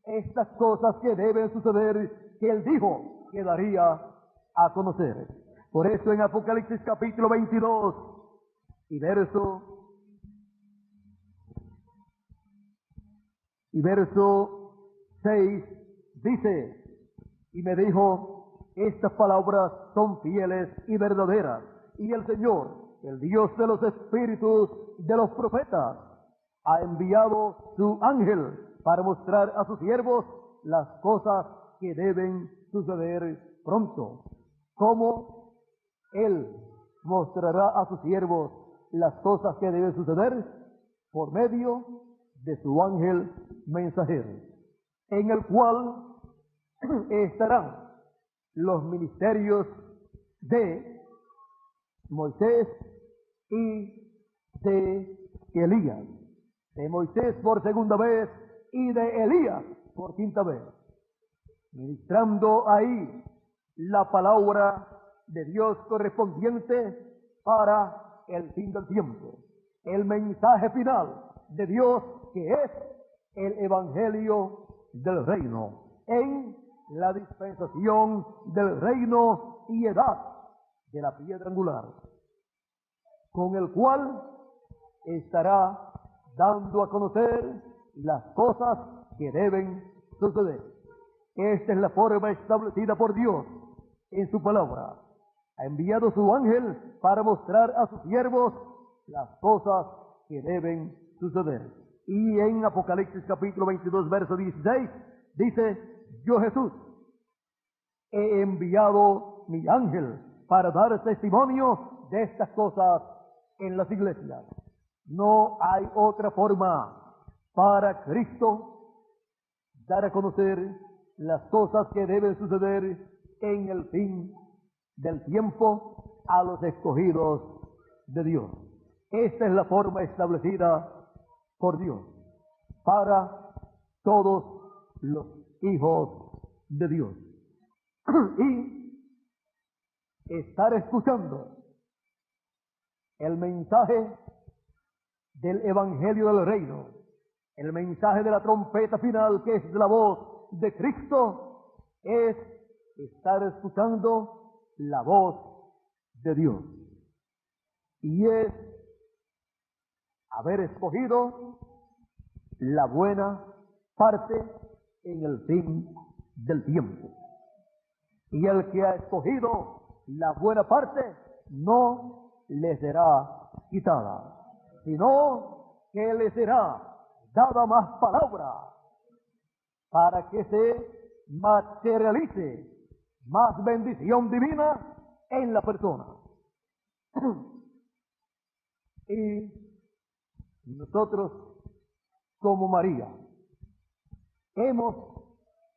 estas cosas que deben suceder, que Él dijo que daría a conocer. Por eso en Apocalipsis capítulo 22 y verso 6 dice: y me dijo, estas palabras son fieles y verdaderas, y el Señor, el Dios de los espíritus de los profetas, ha enviado su ángel para mostrar a sus siervos las cosas que deben suceder pronto. ¿Cómo Él mostrará a sus siervos las cosas que deben suceder? Por medio de su ángel mensajero, en el cual estarán los ministerios de Moisés y de Elías, de Moisés por segunda vez y de Elías por quinta vez, ministrando ahí la palabra de Dios correspondiente para el fin del tiempo, el mensaje final de Dios, que es el evangelio del reino, en la dispensación del reino y edad de la piedra angular, con el cual estará dando a conocer las cosas que deben suceder. Esta es la forma establecida por Dios en su palabra. Ha enviado su ángel para mostrar a sus siervos las cosas que deben suceder. Y en Apocalipsis capítulo 22, verso 16, dice: yo Jesús he enviado mi ángel para dar testimonio de estas cosas en las iglesias. No hay otra forma para Cristo dar a conocer las cosas que deben suceder en el fin del tiempo a los escogidos de Dios. Esta es la forma establecida por Dios para todos los hijos de Dios. Y estar escuchando el mensaje del evangelio del reino, el mensaje de la trompeta final, que es la voz de Cristo, es estar escuchando la voz de Dios. Y es haber escogido la buena parte en el fin del tiempo. Y el que ha escogido la buena parte no le será quitada, sino que le será dada más palabra para que se materialice más bendición divina en la persona. Y nosotros, como María, hemos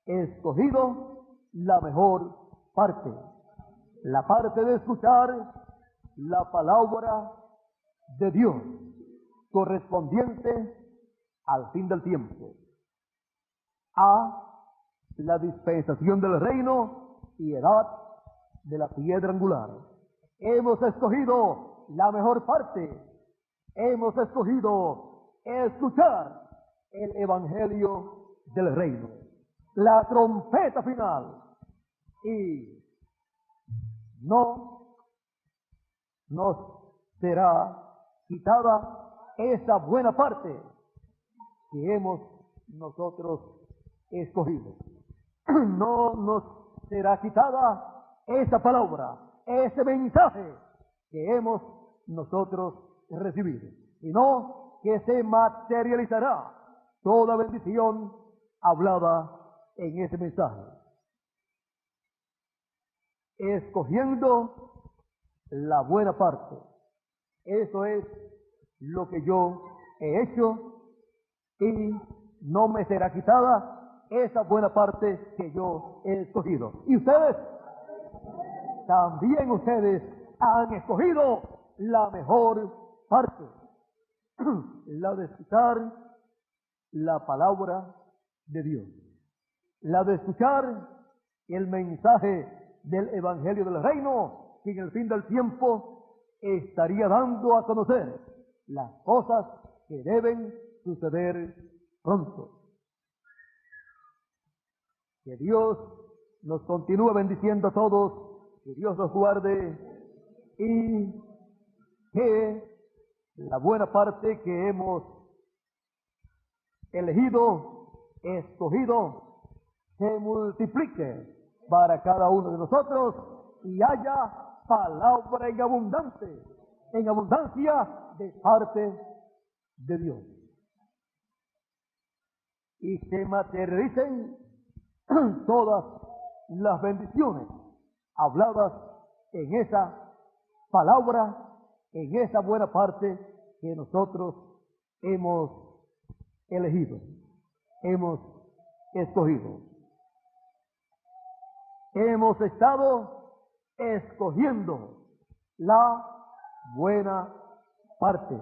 escogido la mejor parte, la parte de escuchar la palabra de Dios correspondiente al fin del tiempo, a la dispensación del reino y edad de la piedra angular. Hemos escogido la mejor parte, hemos escogido escuchar el evangelio del reino, la trompeta final, y no nos será quitada esa buena parte que hemos nosotros escogido. No nos será quitada esa palabra, ese mensaje que hemos nosotros recibido, sino que se materializará toda bendición hablada en ese mensaje. Escogiendo la buena parte. Eso es lo que yo he hecho y no me será quitada esa buena parte que yo he escogido. Y ustedes, también ustedes han escogido la mejor parte, la de escuchar la palabra de Dios, la de escuchar el mensaje del Evangelio del Reino, que en el fin del tiempo estaría dando a conocer las cosas que deben suceder pronto. Que Dios nos continúe bendiciendo a todos, que Dios nos guarde y que la buena parte que hemos elegido, escogido, se multiplique para cada uno de nosotros y haya palabra en abundancia de parte de Dios. Y se materialicen todas las bendiciones habladas en esa palabra, en esa buena parte que nosotros hemos elegido, hemos escogido. Hemos estado escogiendo la buena parte.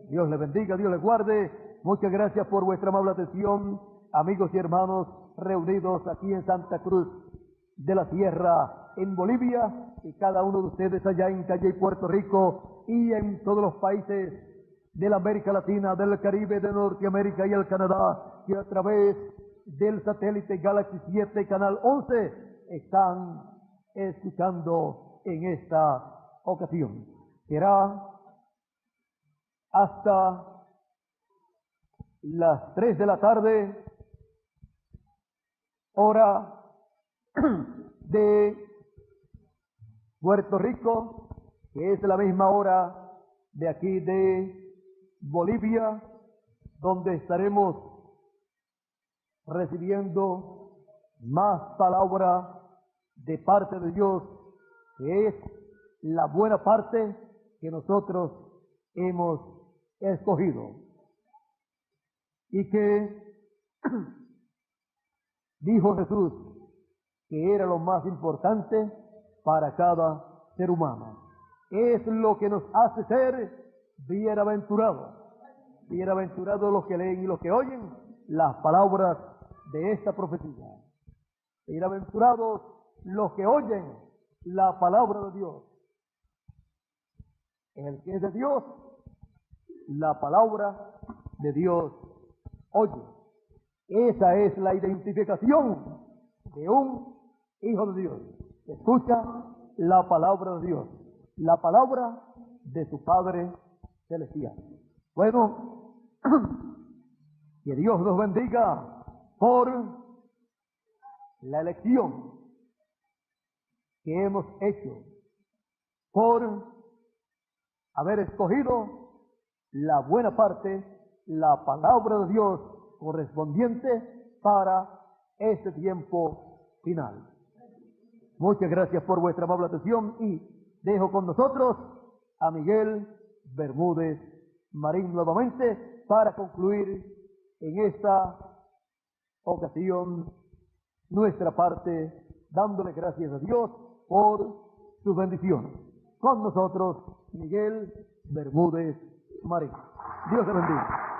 Dios le bendiga, Dios le guarde. Muchas gracias por vuestra amable atención, amigos y hermanos reunidos aquí en Santa Cruz de la Sierra, en Bolivia, y cada uno de ustedes allá en Calle, Puerto Rico, y en todos los países de la América Latina, del Caribe, de Norteamérica y el Canadá, que a través del satélite Galaxy 7, Canal 11, están escuchando en esta ocasión. Será hasta las 3 de la tarde, hora de Puerto Rico, que es la misma hora de aquí de Bolivia, donde estaremos recibiendo más palabra de parte de Dios, que es la buena parte que nosotros hemos escogido y que dijo Jesús que era lo más importante para cada ser humano. Es lo que nos hace ser bienaventurados. Bienaventurados los que leen y los que oyen las palabras de esta profecía. Bienaventurados los que oyen la palabra de Dios. El que es de Dios, la palabra de Dios oye. Esa es la identificación de un hijo de Dios. Escucha la palabra de Dios, la palabra de su Padre Celestial. Bueno, que Dios nos bendiga por la elección que hemos hecho, por haber escogido la buena parte, la palabra de Dios correspondiente para este tiempo final. Muchas gracias por vuestra amable atención y dejo con nosotros a Miguel Bermúdez Marín nuevamente para concluir en esta ocasión nuestra parte, dándole gracias a Dios por sus bendiciones. Con nosotros, Miguel Bermúdez Marín. Dios te bendiga.